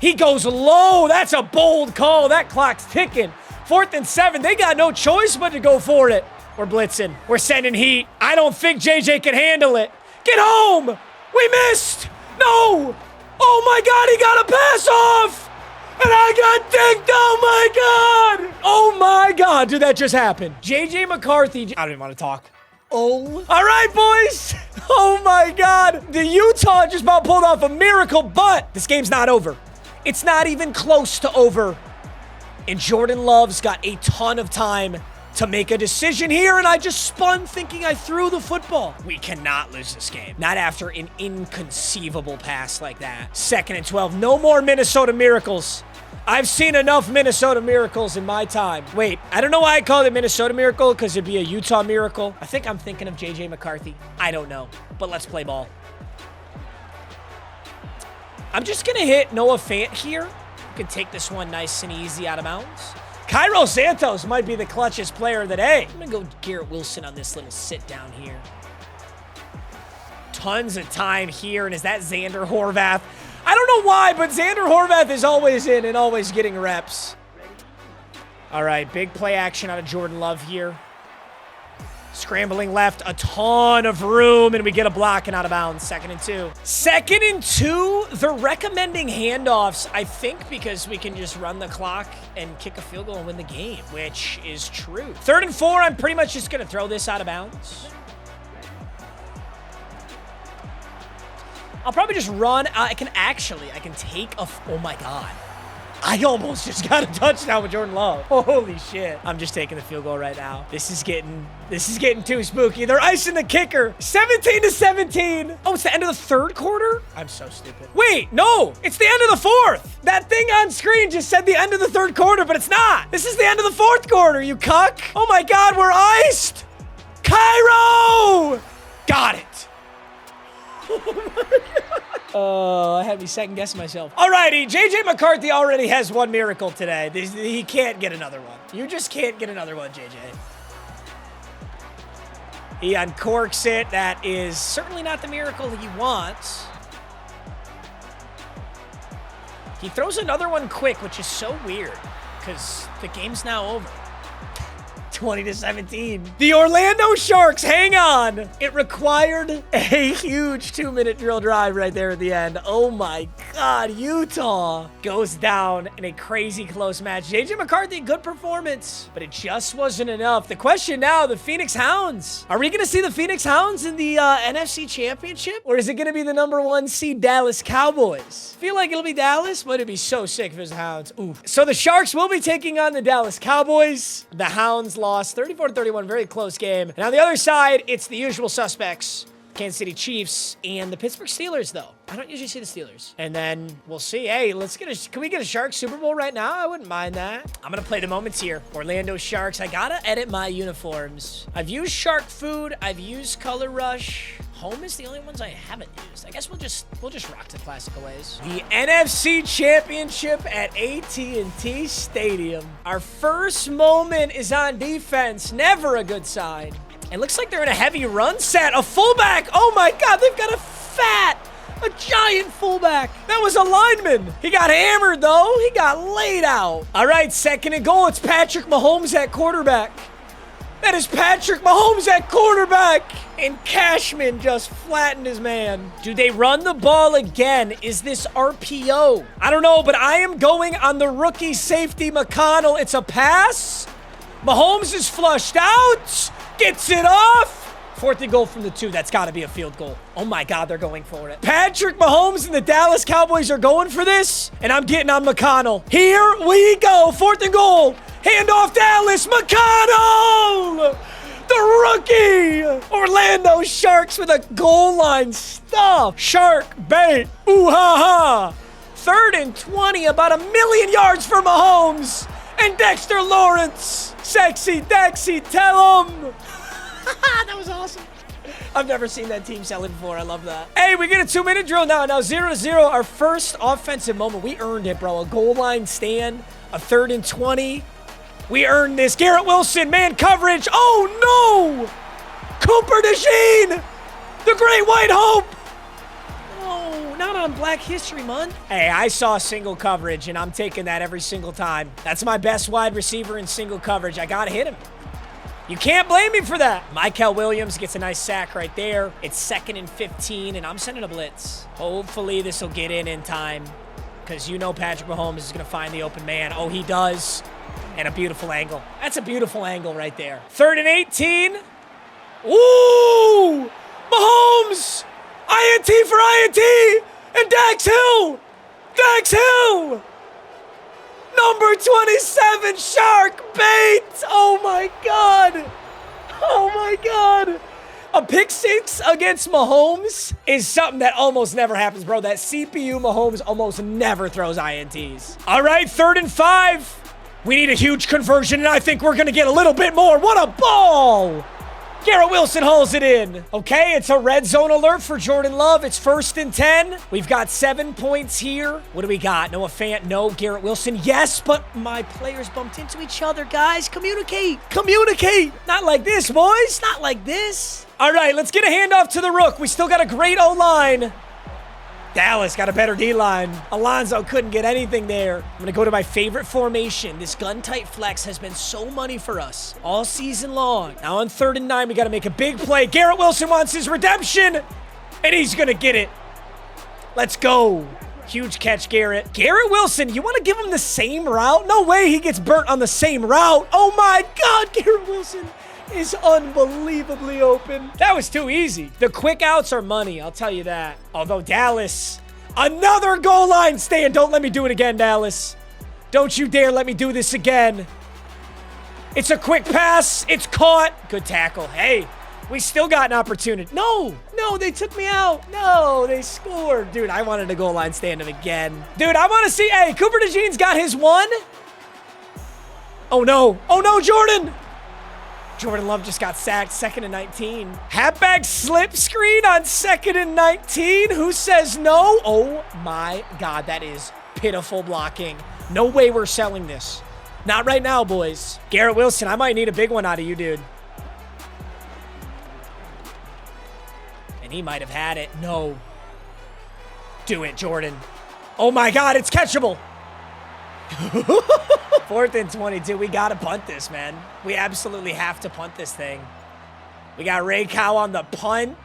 He goes low. That's a bold call. That clock's ticking. 4th and 7. They got no choice but to go for it. We're blitzing. We're sending heat. I don't think JJ can handle it. Get home. We missed. No. Oh, my God. He got a pass off. And I got dinked. Oh, my God. Oh, my God. Did that just happen? JJ McCarthy. I don't even want to talk. Oh. All right, boys. Oh, my God. The Utah just about pulled off a miracle, but this game's not over. It's not even close to over. And Jordan Love's got a ton of time to make a decision here, and I just spun thinking I threw the football. We cannot lose this game. Not after an inconceivable pass like that. 2nd and 12. No more Minnesota miracles. I've seen enough Minnesota miracles in my time. Wait, I don't know why I call it Minnesota miracle, because it'd be a Utah miracle. I think I'm thinking of JJ McCarthy. I don't know, but let's play ball. I'm just going to hit Noah Fant here. Can take this one nice and easy out of bounds. Cairo Santos might be the clutchest player of the day. I'm going to go Garrett Wilson on this little sit down here. Tons of time here, and is that Xander Horvath? I don't know why, but Xander Horvath is always in and always getting reps. All right, big play action out of Jordan Love here. Scrambling left, a ton of room, and we get a block and out of bounds. 2nd and 2. 2nd and 2, they're recommending handoffs, I think, because we can just run the clock and kick a field goal and win the game, which is true. 3rd and 4, I'm pretty much just going to throw this out of bounds. I'll probably just run. I can take a, oh my God. I almost just got a touchdown with Jordan Love. Holy shit. I'm just taking the field goal right now. This is getting too spooky. They're icing the kicker. 17-17. Oh, it's the end of the 3rd quarter? I'm so stupid. Wait, no, it's the end of the 4th. That thing on screen just said the end of the 3rd quarter, but it's not. This is the end of the 4th quarter, you cuck. Oh my God, we're iced. Cairo. Got it. Oh, I had me second guessing myself. Alrighty, JJ McCarthy already has one miracle today. He can't get another one. You just can't get another one, JJ. He uncorks it. That is certainly not the miracle he wants. He throws another one quick, which is so weird because the game's now over. 20-17. The Orlando Sharks, hang on. It required a huge 2-minute drill drive right there at the end. Oh my God, Utah goes down in a crazy close match. JJ McCarthy, good performance, but it just wasn't enough. The question now, the Phoenix Hounds. Are we going to see the Phoenix Hounds in the NFC Championship? Or is it going to be the #1 seed Dallas Cowboys? I feel like it'll be Dallas, but it'd be so sick if it was the Hounds. Ooh. So the Sharks will be taking on the Dallas Cowboys. The Hounds lost 34-31, very close game. And on the other side, it's the usual suspects. Kansas City Chiefs and the Pittsburgh Steelers, though. I don't usually see the Steelers. And then we'll see. Hey, can we get a Sharks Super Bowl right now? I wouldn't mind that. I'm going to play the moments here. Orlando Sharks. I got to edit my uniforms. I've used Shark Food. I've used Color Rush. Home is the only ones I haven't used. I guess we'll just rock the classic ways. The NFC Championship at AT&T Stadium. Our first moment is on defense. Never a good sign. It looks like they're in a heavy run set. A fullback. Oh my God, they've got a giant fullback. That was a lineman. He got hammered though. He got laid out. All right, 2nd and goal. It's Patrick Mahomes at quarterback. That is Patrick Mahomes at quarterback. And Cashman just flattened his man. Do they run the ball again? Is this RPO? I don't know, but I am going on the rookie safety McConnell. It's a pass. Mahomes is flushed out. Gets it off. 4th and goal from the 2. That's got to be a field goal. Oh my God, they're going for it. Patrick Mahomes and the Dallas Cowboys are going for this. And I'm getting on McConnell. Here we go. 4th and goal. Handoff Dallas. McConnell! The rookie! Orlando Sharks with a goal line stuff. Shark bait. Ooh ha ha. 3rd and 20. About 1,000,000 yards for Mahomes. And Dexter Lawrence. Sexy Dexy, tell him. That was awesome. I've never seen that team sell it before. I love that. Hey, we get a 2-minute drill now. Now 0-0. Our first offensive moment. We earned it, bro. A goal line stand. A 3rd and 20. We earned this. Garrett Wilson, man coverage. Oh, no. Cooper DeJean. The Great White Hope. No, not on Black History Month. Hey, I saw single coverage, and I'm taking that every single time. That's my best wide receiver in single coverage. I got to hit him. You can't blame me for that. Michael Williams gets a nice sack right there. It's 2nd and 15, and I'm sending a blitz. Hopefully this will get in time because you know Patrick Mahomes is going to find the open man. Oh, he does. And a beautiful angle. That's a beautiful angle right there. 3rd and 18. Ooh! Mahomes! INT for INT! And Dax Hill! Dax Hill! Number 27, Shark bait! Oh my God! Oh my God! A pick 6 against Mahomes is something that almost never happens, bro. That CPU Mahomes almost never throws INTs. All right, 3rd and 5. We need a huge conversion, and I think we're going to get a little bit more. What a ball! Garrett Wilson hauls it in. Okay, it's a red zone alert for Jordan Love. It's 1st and 10. We've got 7 points here. What do we got? Noah Fant, no. Garrett Wilson, yes, but my players bumped into each other, guys. Communicate. Communicate. Not like this, boys. Not like this. All right, let's get a handoff to the rook. We still got a great O-line. Dallas got a better D-line. Alonzo couldn't get anything there. I'm going to go to my favorite formation. This gun-tight flex has been so money for us all season long. Now on 3rd and 9, we got to make a big play. Garrett Wilson wants his redemption, and he's going to get it. Let's go. Huge catch, Garrett. Garrett Wilson, you want to give him the same route? No way he gets burnt on the same route. Oh, my God, Garrett Wilson is unbelievably open. That was too easy. The quick outs are money, I'll tell you that. Although Dallas, another goal line stand. Don't let me do it again, Dallas. Don't you dare let me do this again. It's a quick pass. It's caught. Good tackle. Hey, we still got an opportunity. No, they took me out. No, they scored. Dude, I wanted a goal line stand him again. Dude, I want to see, hey, Cooper DeJean's got his one. Oh, no, Jordan. Jordan Love just got sacked, 2nd and 19. Halfback slip screen on 2nd and 19. Who says no? Oh my God, that is pitiful blocking. No way we're selling this. Not right now, boys. Garrett Wilson, I might need a big one out of you, dude. And he might have had it. No. Do it, Jordan. Oh my God, it's catchable. 4th and 22. We got to punt this, man. We absolutely have to punt this thing. We got Ray Cow on the punt.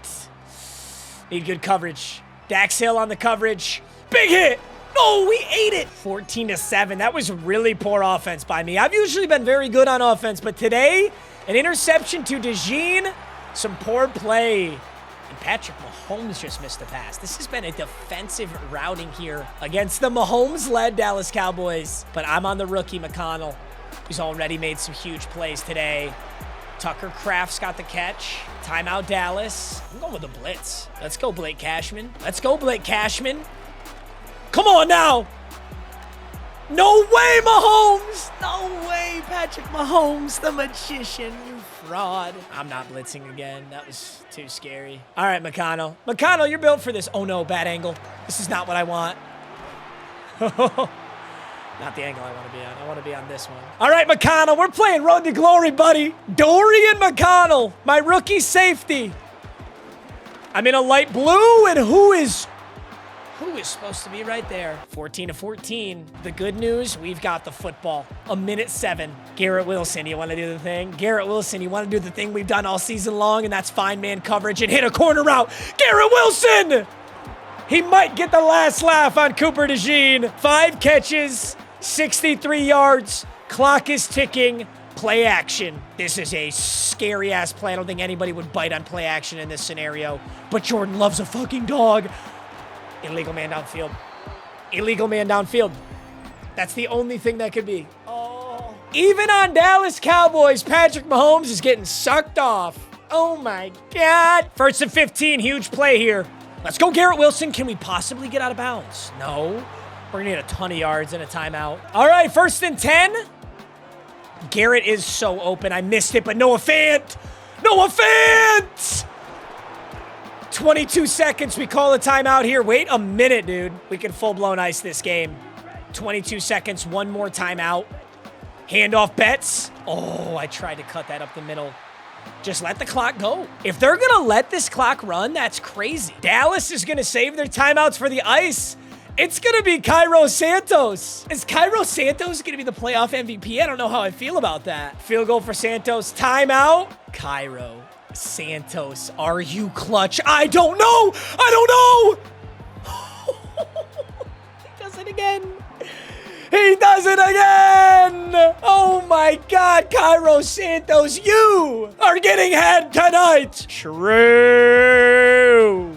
Need good coverage. Dax Hill on the coverage. Big hit. Oh, we ate it. 14-7. That was really poor offense by me. I've usually been very good on offense, but today, an interception to DeJean. Some poor play. And Patrick Mahomes just missed the pass. This has been a defensive routing here against the Mahomes-led Dallas Cowboys. But I'm on the rookie, McConnell, who's already made some huge plays today. Tucker Kraft's got the catch. Timeout, Dallas. I'm going with the blitz. Let's go, Blake Cashman. Let's go, Blake Cashman. Come on now. No way, Mahomes. No way, Patrick Mahomes, the magician. You fraud. I'm not blitzing again. That was too scary. All right, McConnell. McConnell, you're built for this. Oh, no, bad angle. This is not what I want. Not the angle I want to be on. I want to be on this one. All right, McConnell, we're playing Road to Glory, buddy. Dorian McConnell, my rookie safety. I'm in a light blue, and who is supposed to be right there? 14-14. The good news, we've got the football. 1:07. Garrett Wilson, you want to do the thing? Garrett Wilson, you want to do the thing we've done all season long, and that's find man coverage and hit a corner route. Garrett Wilson! He might get the last laugh on Cooper DeJean. 5 catches, 63 yards. Clock is ticking. Play action. This is a scary-ass play. I don't think anybody would bite on play action in this scenario. But Jordan Love's a fucking dog. Illegal man downfield. Illegal man downfield. That's the only thing that could be. Oh. Even on Dallas Cowboys, Patrick Mahomes is getting sucked off. Oh my God. 1st and 15, huge play here. Let's go, Garrett Wilson. Can we possibly get out of bounds? No. We're gonna need a ton of yards and a timeout. All right, 1st and 10. Garrett is so open. I missed it, but Noah Fant. Noah Fant! 22 seconds. We call a timeout here. Wait a minute, dude. We can full-blown ice this game. 22 seconds. One more timeout. Handoff Betts. Oh, I tried to cut that up the middle. Just let the clock go. If they're going to let this clock run, that's crazy. Dallas is going to save their timeouts for the ice. It's going to be Cairo Santos. Is Cairo Santos going to be the playoff MVP? I don't know how I feel about that. Field goal for Santos. Timeout. Cairo Santos, are you clutch? I don't know. I don't know. He does it again. He does it again. Oh my God, Cairo Santos, you are getting had tonight. True.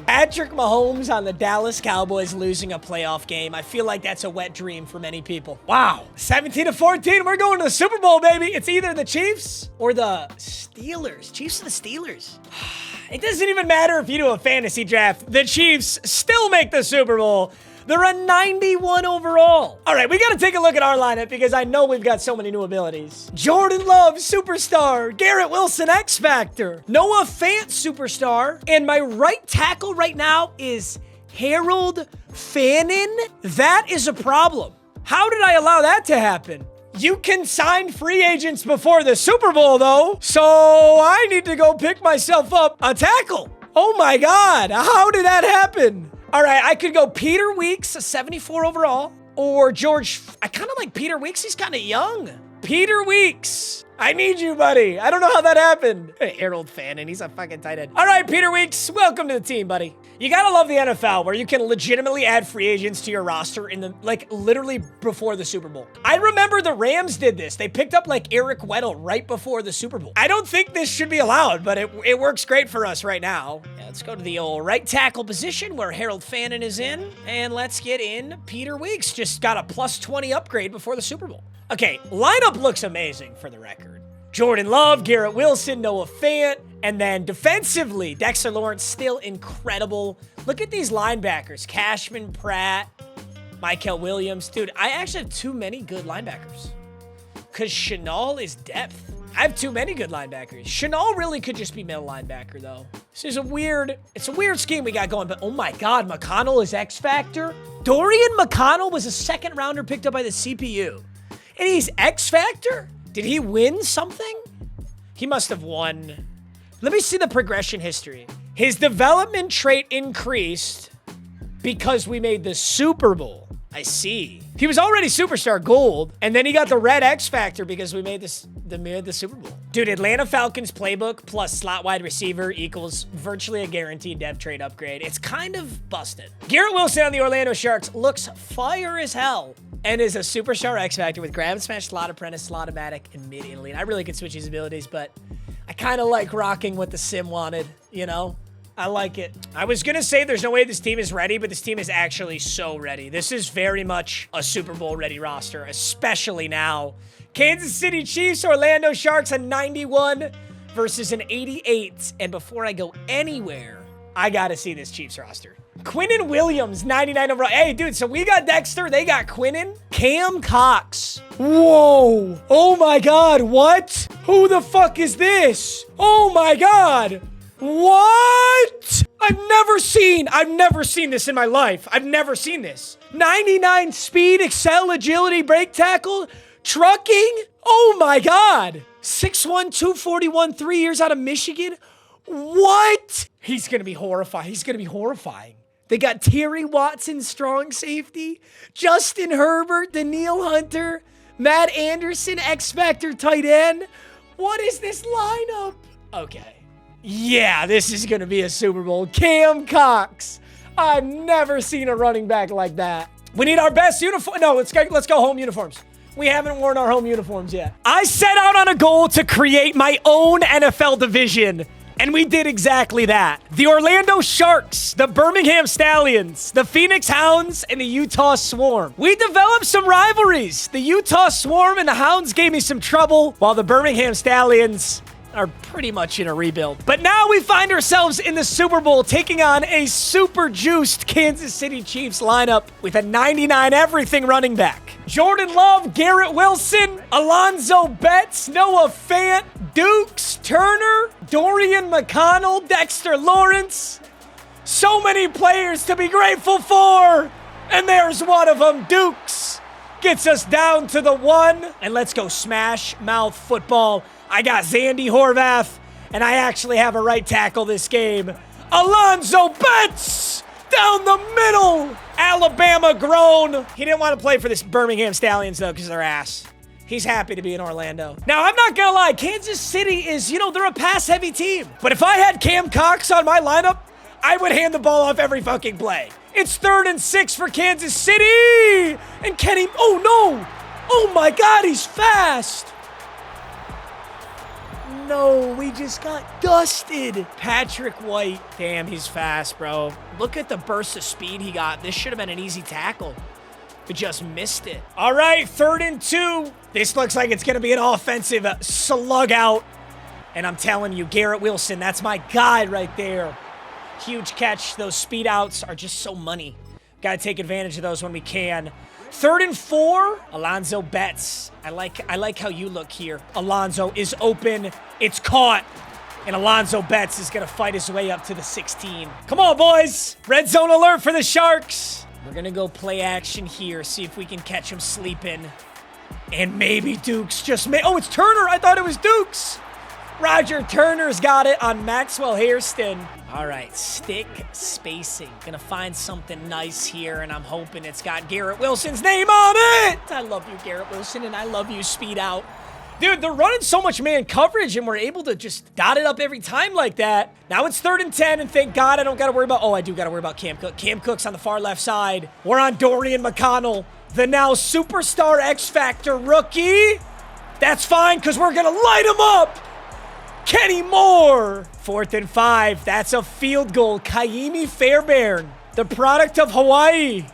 Patrick Mahomes on the Dallas Cowboys losing a playoff game. I feel like that's a wet dream for many people. Wow. 17-14. We're going to the Super Bowl, baby. It's either the Chiefs or the Steelers. Chiefs or the Steelers. It doesn't even matter if you do a fantasy draft. The Chiefs still make the Super Bowl. They're a 91 overall. All right, we got to take a look at our lineup because I know we've got so many new abilities. Jordan Love, superstar. Garrett Wilson, X Factor. Noah Fant, superstar. And my right tackle right now is Harold Fannin. That is a problem. How did I allow that to happen? You can sign free agents before the Super Bowl, though. So I need to go pick myself up a tackle. Oh, my God. How did that happen? All right, I could go Peter Weeks, a 74 overall, or George. I kind of like Peter Weeks. He's kind of young. Peter Weeks. I need you, buddy. I don't know how that happened. Hey, Harold Fannin, he's a fucking tight end. All right, Peter Weeks, welcome to the team, buddy. You gotta love the NFL where you can legitimately add free agents to your roster in the, like, literally before the Super Bowl. I remember the Rams did this. They picked up, like, Eric Weddle right before the Super Bowl. I don't think this should be allowed, but it works great for us right now. Yeah, let's go to the old right tackle position where Harold Fannin is in, and let's get in Peter Weeks. Just got a plus 20 upgrade before the Super Bowl. Okay, lineup looks amazing for the record. Jordan Love, Garrett Wilson, Noah Fant, and then defensively, Dexter Lawrence, still incredible. Look at these linebackers, Cashman, Pratt, Michael Williams. Dude, I actually have too many good linebackers because Chenal is depth. I have too many good linebackers. Chenal really could just be middle linebacker, though. This is it's a weird scheme we got going, but oh my God, McConnell is X Factor. Dorian McConnell was a second rounder picked up by the CPU. And he's X Factor? Did he win something? He must have won. Let me see the progression history. His development trait increased because we made the Super Bowl. I see. He was already Superstar Gold, and then he got the red X Factor because we made the Super Bowl. Dude, Atlanta Falcons playbook plus slot wide receiver equals virtually a guaranteed dev trade upgrade. It's kind of busted. Garrett Wilson on the Orlando Sharks looks fire as hell and is a Superstar X Factor with grab and smash, slot apprentice, slot-o-matic, and mid-elite. I really could switch his abilities, but I kind of like rocking what the sim wanted, you know? I like it. I was going to say there's no way this team is ready, but this team is actually so ready. This is very much a Super Bowl ready roster, especially now. Kansas City Chiefs, Orlando Sharks, a 91 versus an 88. And before I go anywhere, I got to see this Chiefs roster. Quinnen Williams, 99 overall. Hey, dude, so we got Dexter. They got Quinnen. Cam Cox. Whoa. Oh, my God. What? Who the fuck is this? Oh, my God. What? I've never seen this in my life. I've never seen this. 99 speed, excel, agility, break tackle, trucking. Oh my God. 6'1", 241, 3 years out of Michigan. What? He's going to be horrifying. He's going to be horrifying. They got Terry Watson, strong safety, Justin Herbert, Daniil Hunter, Matt Anderson, X Factor tight end. What is this lineup? Okay. Yeah, this is going to be a Super Bowl. Cam Cox. I've never seen a running back like that. We need our best uniform. No, let's go home uniforms. We haven't worn our home uniforms yet. I set out on a goal to create my own NFL division, and we did exactly that. The Orlando Sharks, the Birmingham Stallions, the Phoenix Hounds, and the Utah Swarm. We developed some rivalries. The Utah Swarm and the Hounds gave me some trouble, while the Birmingham Stallions are pretty much in a rebuild. But now we find ourselves in the Super Bowl taking on a super juiced Kansas City Chiefs lineup with a 99 everything running back. Jordan Love, Garrett Wilson, Alonzo Betts, Noah Fant, Dukes, Turner, Dorian McConnell, Dexter Lawrence. So many players to be grateful for. And there's one of them, Dukes. Gets us down to the one. And let's go smash mouth football. I got Zandy Horvath, and I actually have a right tackle this game. Alonzo Betts down the middle. Alabama grown. He didn't want to play for this Birmingham Stallions, though, because of their ass. He's happy to be in Orlando. Now, I'm not going to lie. Kansas City is, they're a pass-heavy team. But if I had Cam Cox on my lineup, I would hand the ball off every fucking play. It's 3rd and 6 for Kansas City. And Kenny, oh, no. Oh, my God, he's fast. No, we just got dusted. Patrick White. Damn, he's fast, bro. Look at the burst of speed he got. This should have been an easy tackle. We just missed it. All right, 3rd and 2. This looks like it's going to be an offensive slug out. And I'm telling you, Garrett Wilson, that's my guy right there. Huge catch. Those speed outs are just so money. Got to take advantage of those when we can. 3rd and 4. Alonzo Betts. I like how you look here. Alonzo is open. It's caught. And Alonzo Betts is going to fight his way up to the 16. Come on, boys. Red zone alert for the Sharks. We're going to go play action here. See if we can catch him sleeping. And maybe Dukes just may. Oh, it's Turner. I thought it was Dukes. Roger Turner's got it on Maxwell Hairston. All right, stick spacing. Gonna find something nice here, and I'm hoping it's got Garrett Wilson's name on it. I love you, Garrett Wilson, and I love you, Speed Out. Dude, they're running so much man coverage, and we're able to just dot it up every time like that. Now it's 3rd and 10, and thank God I don't got to worry about... Oh, I do got to worry about Cam Cook. Cam Cook's on the far left side. We're on Dorian McConnell, the now superstar X-Factor rookie. That's fine, because we're going to light him up. Kenny Moore. 4th and 5. That's a field goal. Kaimi Fairbairn, the product of Hawaii.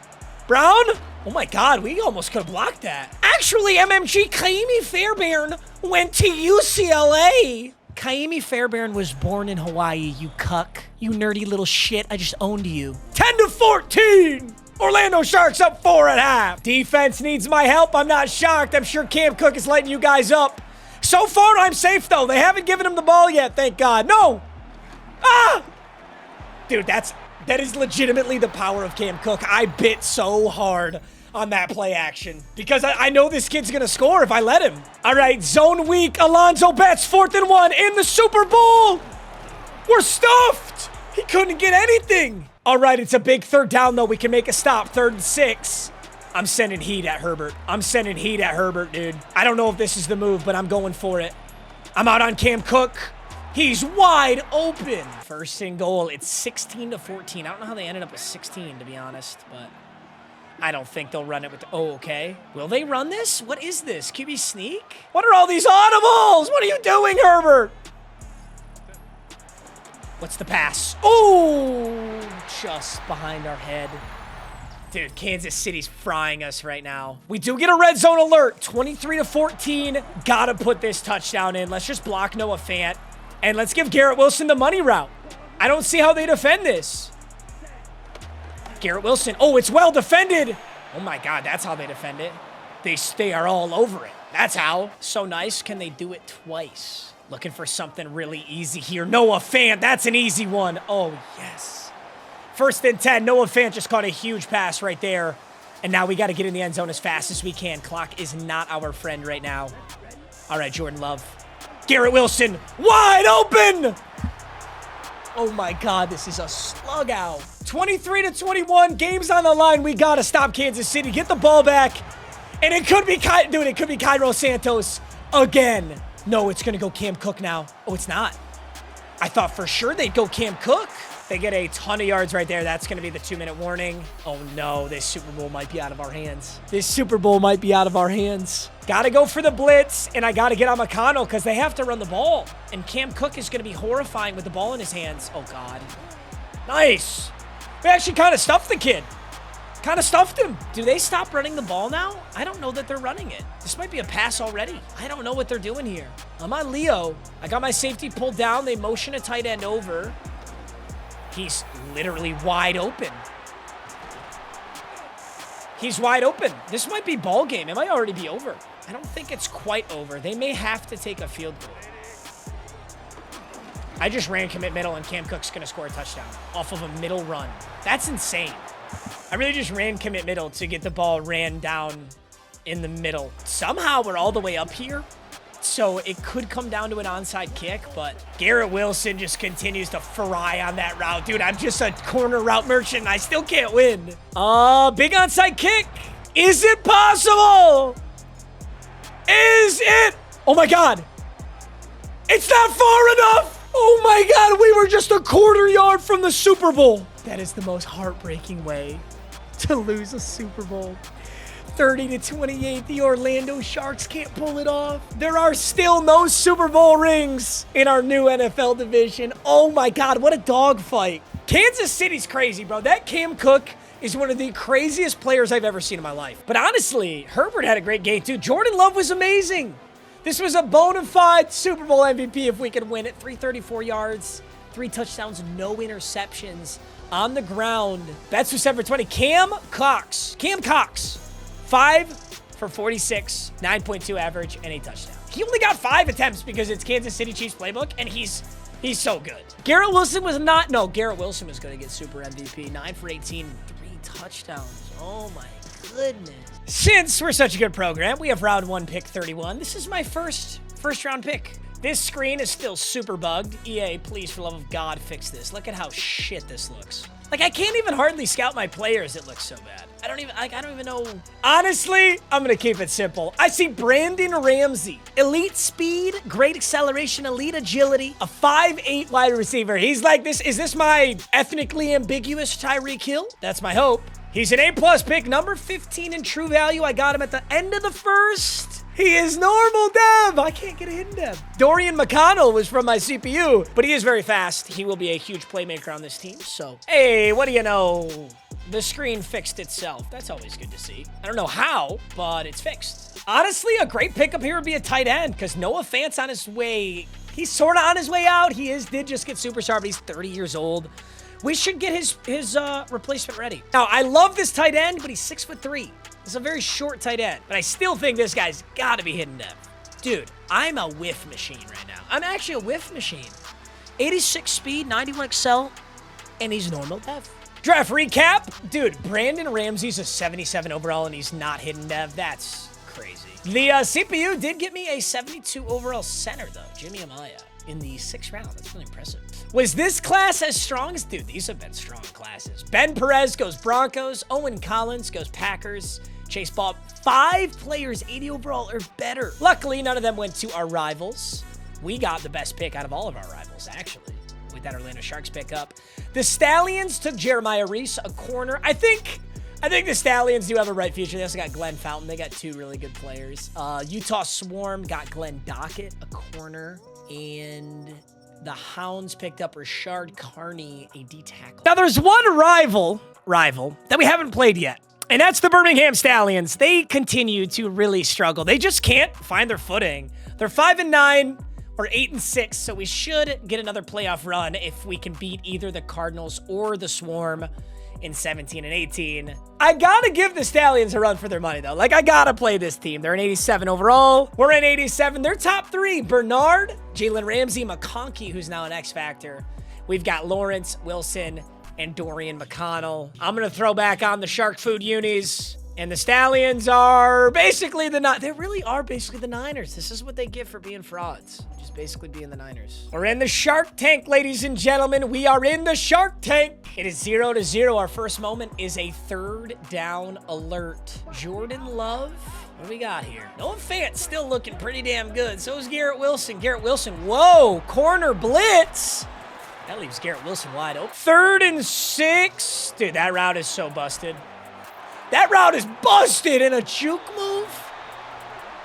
Brown? Oh my God, we almost could have blocked that. Actually, MMG, Kaimi Fairbairn went to UCLA. Kaimi Fairbairn was born in Hawaii, you cuck. You nerdy little shit, I just owned you. 10-14. Orlando Sharks up 4 at half. Defense needs my help. I'm not shocked. I'm sure Cam Cook is lighting you guys up. So far, I'm safe, though. They haven't given him the ball yet, thank God. No! Ah! Dude, that is legitimately the power of Cam Cook. I bit so hard on that play action because I know this kid's going to score if I let him. All right, zone weak. Alonzo Betts, 4th and 1 in the Super Bowl. We're stuffed. He couldn't get anything. All right, it's a big 3rd down, though. We can make a stop. 3rd and 6. I'm sending heat at Herbert. I'm sending heat at Herbert, dude. I don't know if this is the move, but I'm going for it. I'm out on Cam Cook. He's wide open. 1st and goal. It's 16-14. I don't know how they ended up with 16, to be honest, but I don't think they'll run it with... Oh, okay. Will they run this? What is this? QB sneak? What are all these audibles? What are you doing, Herbert? What's the pass? Oh, just behind our head. Dude, Kansas City's frying us right now. We do get a red zone alert. 23-14. Gotta put this touchdown in. Let's just block Noah Fant. And let's give Garrett Wilson the money route. I don't see how they defend this. Garrett Wilson. Oh, it's well defended. Oh my God, that's how they defend it. They are all over it. That's how. So nice. Can they do it twice? Looking for something really easy here. Noah Fant. That's an easy one. Oh, yes. 1st and 10. Noah Fant just caught a huge pass right there. And now we got to get in the end zone as fast as we can. Clock is not our friend right now. All right, Jordan Love. Garrett Wilson, wide open! Oh my God, this is a slug out. 23-21, game's on the line. We got to stop Kansas City. Get the ball back. And it could be, dude, it could be Cairo Santos again. No, it's going to go Cam Cook now. Oh, it's not. I thought for sure they'd go Cam Cook. They get a ton of yards right there. That's going to be the 2-minute warning. Oh, no. This Super Bowl might be out of our hands. This Super Bowl might be out of our hands. Got to go for the blitz, and I got to get on McConnell because they have to run the ball. And Cam Cook is going to be horrifying with the ball in his hands. Oh, God. Nice. We actually kind of stuffed the kid. Kind of stuffed him. Do they stop running the ball now? I don't know that they're running it. This might be a pass already. I don't know what they're doing here. I'm on Leo. I got my safety pulled down. They motion a tight end over. He's literally wide open. He's wide open. This might be ball game. It might already be over. I don't think it's quite over. They may have to take a field goal. I just ran commit middle, and Cam Cook's going to score a touchdown off of a middle run. That's insane. I really just ran commit middle to get the ball ran down in the middle. Somehow we're all the way up here. So it could come down to an onside kick, but Garrett Wilson just continues to fry on that route. Dude, I'm just a corner route merchant, and I still can't win. Big onside kick. Is it possible? Is it? Oh, my God. It's not far enough. Oh, my God. We were just a quarter yard from the Super Bowl. That is the most heartbreaking way to lose a Super Bowl. 30-28, the Orlando Sharks can't pull it off. There are still no Super Bowl rings in our new NFL division. Oh my God, what a dogfight. Kansas City's crazy, bro. That Cam Cook is one of the craziest players I've ever seen in my life. But honestly, Herbert had a great game too. Jordan Love was amazing. This was a bona fide Super Bowl MVP if we could win it. 334 yards, 3 touchdowns, no interceptions on the ground. Betts was 7 for 20. Cam Cox. 5 for 46, 9.2 average, and a touchdown. He only got 5 attempts because it's Kansas City Chiefs playbook, and he's so good. Garrett Wilson was not. No, Garrett Wilson was going to get super MVP. 9 for 18, 3 touchdowns. Oh, my goodness. Since we're such a good program, we have round 1, pick 31. This is my first round pick. This screen is still super bugged. EA, please, for love of God, fix this. Look at how shit this looks. Like, I can't even hardly scout my players. It looks so bad. I don't even know. Honestly, I'm going to keep it simple. I see Brandon Ramsey. Elite speed, great acceleration, elite agility, a 5'8" wide receiver. He's like this. Is this my ethnically ambiguous Tyreek Hill? That's my hope. He's an A+ pick, number 15 in true value. I got him at the end of the first. He is normal dev. I can't get a hidden dev. Dorian McConnell was from my CPU, but he is very fast. He will be a huge playmaker on this team. So, hey, what do you know? The screen fixed itself. That's always good to see. I don't know how, but it's fixed. Honestly, a great pickup here would be a tight end because Noah Fant's on his way. He's sort of on his way out. He did just get superstar, but he's 30 years old. We should get his replacement ready. Now, I love this tight end, but he's 6'3". It's a very short tight end, but I still think this guy's got to be hidden dev. Dude, I'm a whiff machine right now. I'm actually a whiff machine. 86 speed, 91 excel, and he's normal dev. Draft recap. Dude, Brandon Ramsey's a 77 overall, and he's not hidden dev. That's crazy. The CPU did get me a 72 overall center, though. Jimmy Amaya in the 6th round. That's really impressive. Was this class as strong as... Dude, these have been strong classes. Ben Perez goes Broncos. Owen Collins goes Packers. Chase Bob, 5 players, 80 overall or better. Luckily, none of them went to our rivals. We got the best pick out of all of our rivals, actually, with that Orlando Sharks pickup. The Stallions took Jeremiah Reese, a corner. I think the Stallions do have a bright future. They also got Glenn Fountain. They got 2 really good players. Utah Swarm got Glenn Dockett, a corner, and the Hounds picked up Rashard Carney, a D tackle. Now, there's one rival that we haven't played yet. And that's the Birmingham Stallions. They continue to really struggle. They just can't find their footing. They're 5-9 or 8-6, so we should get another playoff run if we can beat either the Cardinals or the Swarm in 17 and 18. I gotta give the Stallions a run for their money, though. Like, I gotta play this team. They're an 87 overall. We're in 87. They're top 3. Bernard, Jalen Ramsey, McConkey, who's now an X Factor. We've got Lawrence, Wilson, and Dorian McConnell. I'm going to throw back on the Shark Food unis. And the Stallions are basically they really are basically the Niners. This is what they get for being frauds. Just basically being the Niners. We're in the Shark Tank, ladies and gentlemen. We are in the Shark Tank. It is 0-0. Our first moment is a 3rd down alert. Jordan Love. What do we got here? Noah Fant still looking pretty damn good. So is Garrett Wilson. Garrett Wilson. Whoa. Corner blitz. That leaves Garrett Wilson wide open. 3rd and 6. Dude, that route is so busted. That route is busted in a juke move.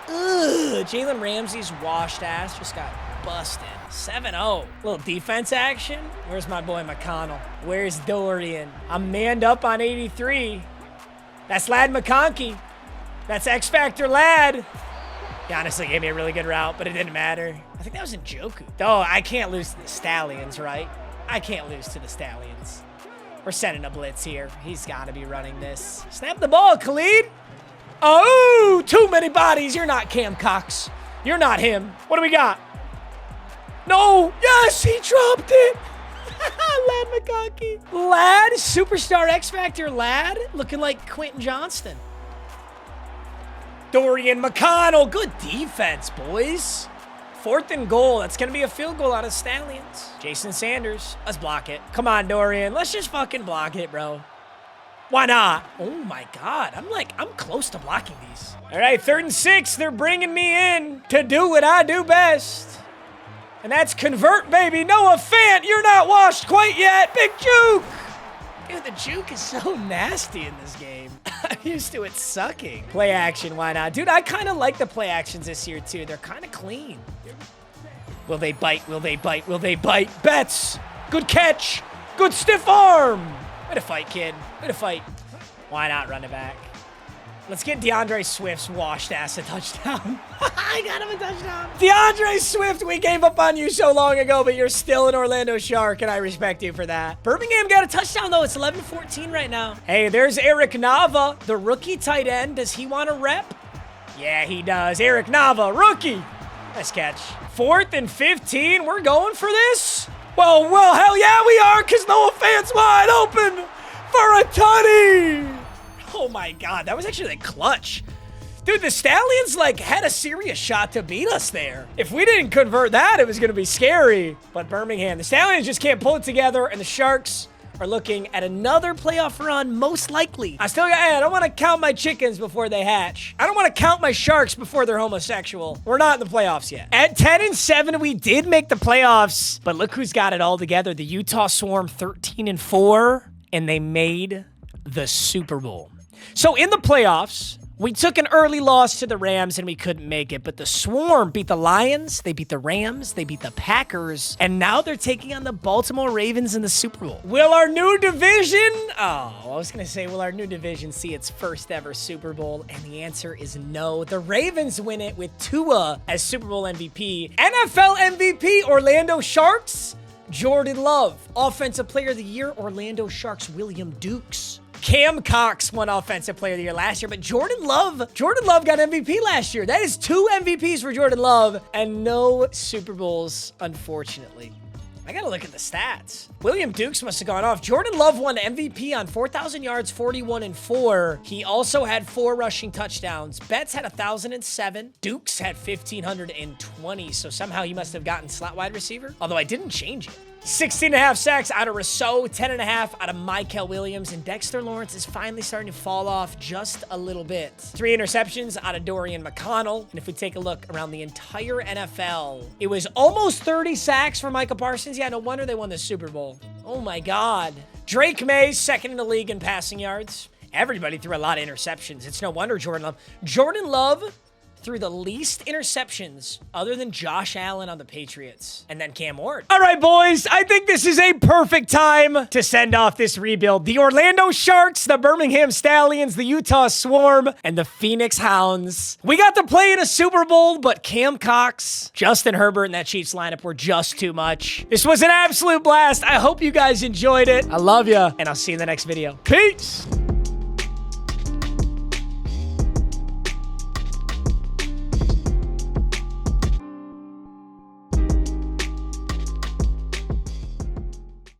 Ugh. Jalen Ramsey's washed ass just got busted. 7-0. Little defense action. Where's my boy McConnell? Where's Dorian? I'm manned up on 83. That's Lad McConkey. That's X Factor Lad. He honestly gave me a really good route, but it didn't matter. I think that was Njoku. Oh, I can't lose to the Stallions, right? I can't lose to the Stallions. We're sending a blitz here. He's got to be running this. Snap the ball, Khalid. Oh, too many bodies. You're not Cam Cox. You're not him. What do we got? No. Yes, he dropped it. Lad McConkey. Lad, superstar X Factor Lad, looking like Quentin Johnston. Dorian McConnell. Good defense, boys. 4th and goal. That's going to be a field goal out of Stallions. Jason Sanders. Let's block it. Come on, Dorian. Let's just fucking block it, bro. Why not? Oh, my God. I'm close to blocking these. All right, 3rd and 6. They're bringing me in to do what I do best. And that's convert, baby. Noah Fant, you're not washed quite yet. Big juke. Dude, the juke is so nasty in this game. I'm used to it sucking. Play action, why not? Dude, I kind of like the play actions this year, too. They're kind of clean. Will they bite? Will they bite? Will they bite? Betts. Good catch. Good stiff arm. Way to fight, kid. Way to fight. Why not run it back? Let's get DeAndre Swift's washed ass a touchdown. I got him a touchdown. DeAndre Swift, we gave up on you so long ago, but you're still an Orlando Shark, and I respect you for that. Birmingham got a touchdown, though. It's 11-14 right now. Hey, there's Eric Nava, the rookie tight end. Does he want a rep? Yeah, he does. Eric Nava, rookie. Nice catch. 4th and 15. We're going for this? Well, hell yeah, we are, because Noah Fant's wide open for a tutty. Oh, my God. That was actually like clutch. Dude, the Stallions, like, had a serious shot to beat us there. If we didn't convert that, it was going to be scary. But Birmingham, the Stallions just can't pull it together, and the Sharks are looking at another playoff run, most likely. I don't want to count my chickens before they hatch. I don't want to count my Sharks before they're homosexual. We're not in the playoffs yet. At 10-7, we did make the playoffs, but look who's got it all together. The Utah Swarm 13-4, and they made the Super Bowl. So in the playoffs, we took an early loss to the Rams and we couldn't make it, but the Swarm beat the Lions, they beat the Rams, they beat the Packers, and now they're taking on the Baltimore Ravens in the Super Bowl. Will our new division, will our new division see its first ever Super Bowl? And the answer is no. The Ravens win it with Tua as Super Bowl MVP. NFL MVP, Orlando Sharks, Jordan Love. Offensive Player of the Year, Orlando Sharks, William Dukes. Cam Cox won Offensive Player of the Year last year, but Jordan Love got MVP last year. That is 2 MVPs for Jordan Love and no Super Bowls, unfortunately. I gotta look at the stats. William Dukes must have gone off. Jordan Love won MVP on 4,000 yards, 41-4. He also had 4 rushing touchdowns. Betts had 1,007. Dukes had 1,520, so somehow he must have gotten slot wide receiver, although I didn't change it. 16.5 sacks out of Rousseau, 10.5 out of Michael Williams, and Dexter Lawrence is finally starting to fall off just a little bit. 3 interceptions out of Dorian McConnell, and if we take a look around the entire NFL, it was almost 30 sacks for Micah Parsons. Yeah, no wonder they won the Super Bowl. Oh my God. Drake May, second in the league in passing yards. Everybody threw a lot of interceptions. It's no wonder Jordan Love threw the least interceptions other than Josh Allen on the Patriots, and then Cam Ward. All right, boys, I think this is a perfect time to send off this rebuild. The Orlando Sharks, the Birmingham Stallions, the Utah Swarm, and the Phoenix Hounds. We got to play in a Super Bowl, but Cam Cox, Justin Herbert, and that Chiefs lineup were just too much. This was an absolute blast. I hope you guys enjoyed it. I love you, and I'll see you in the next video. Peace!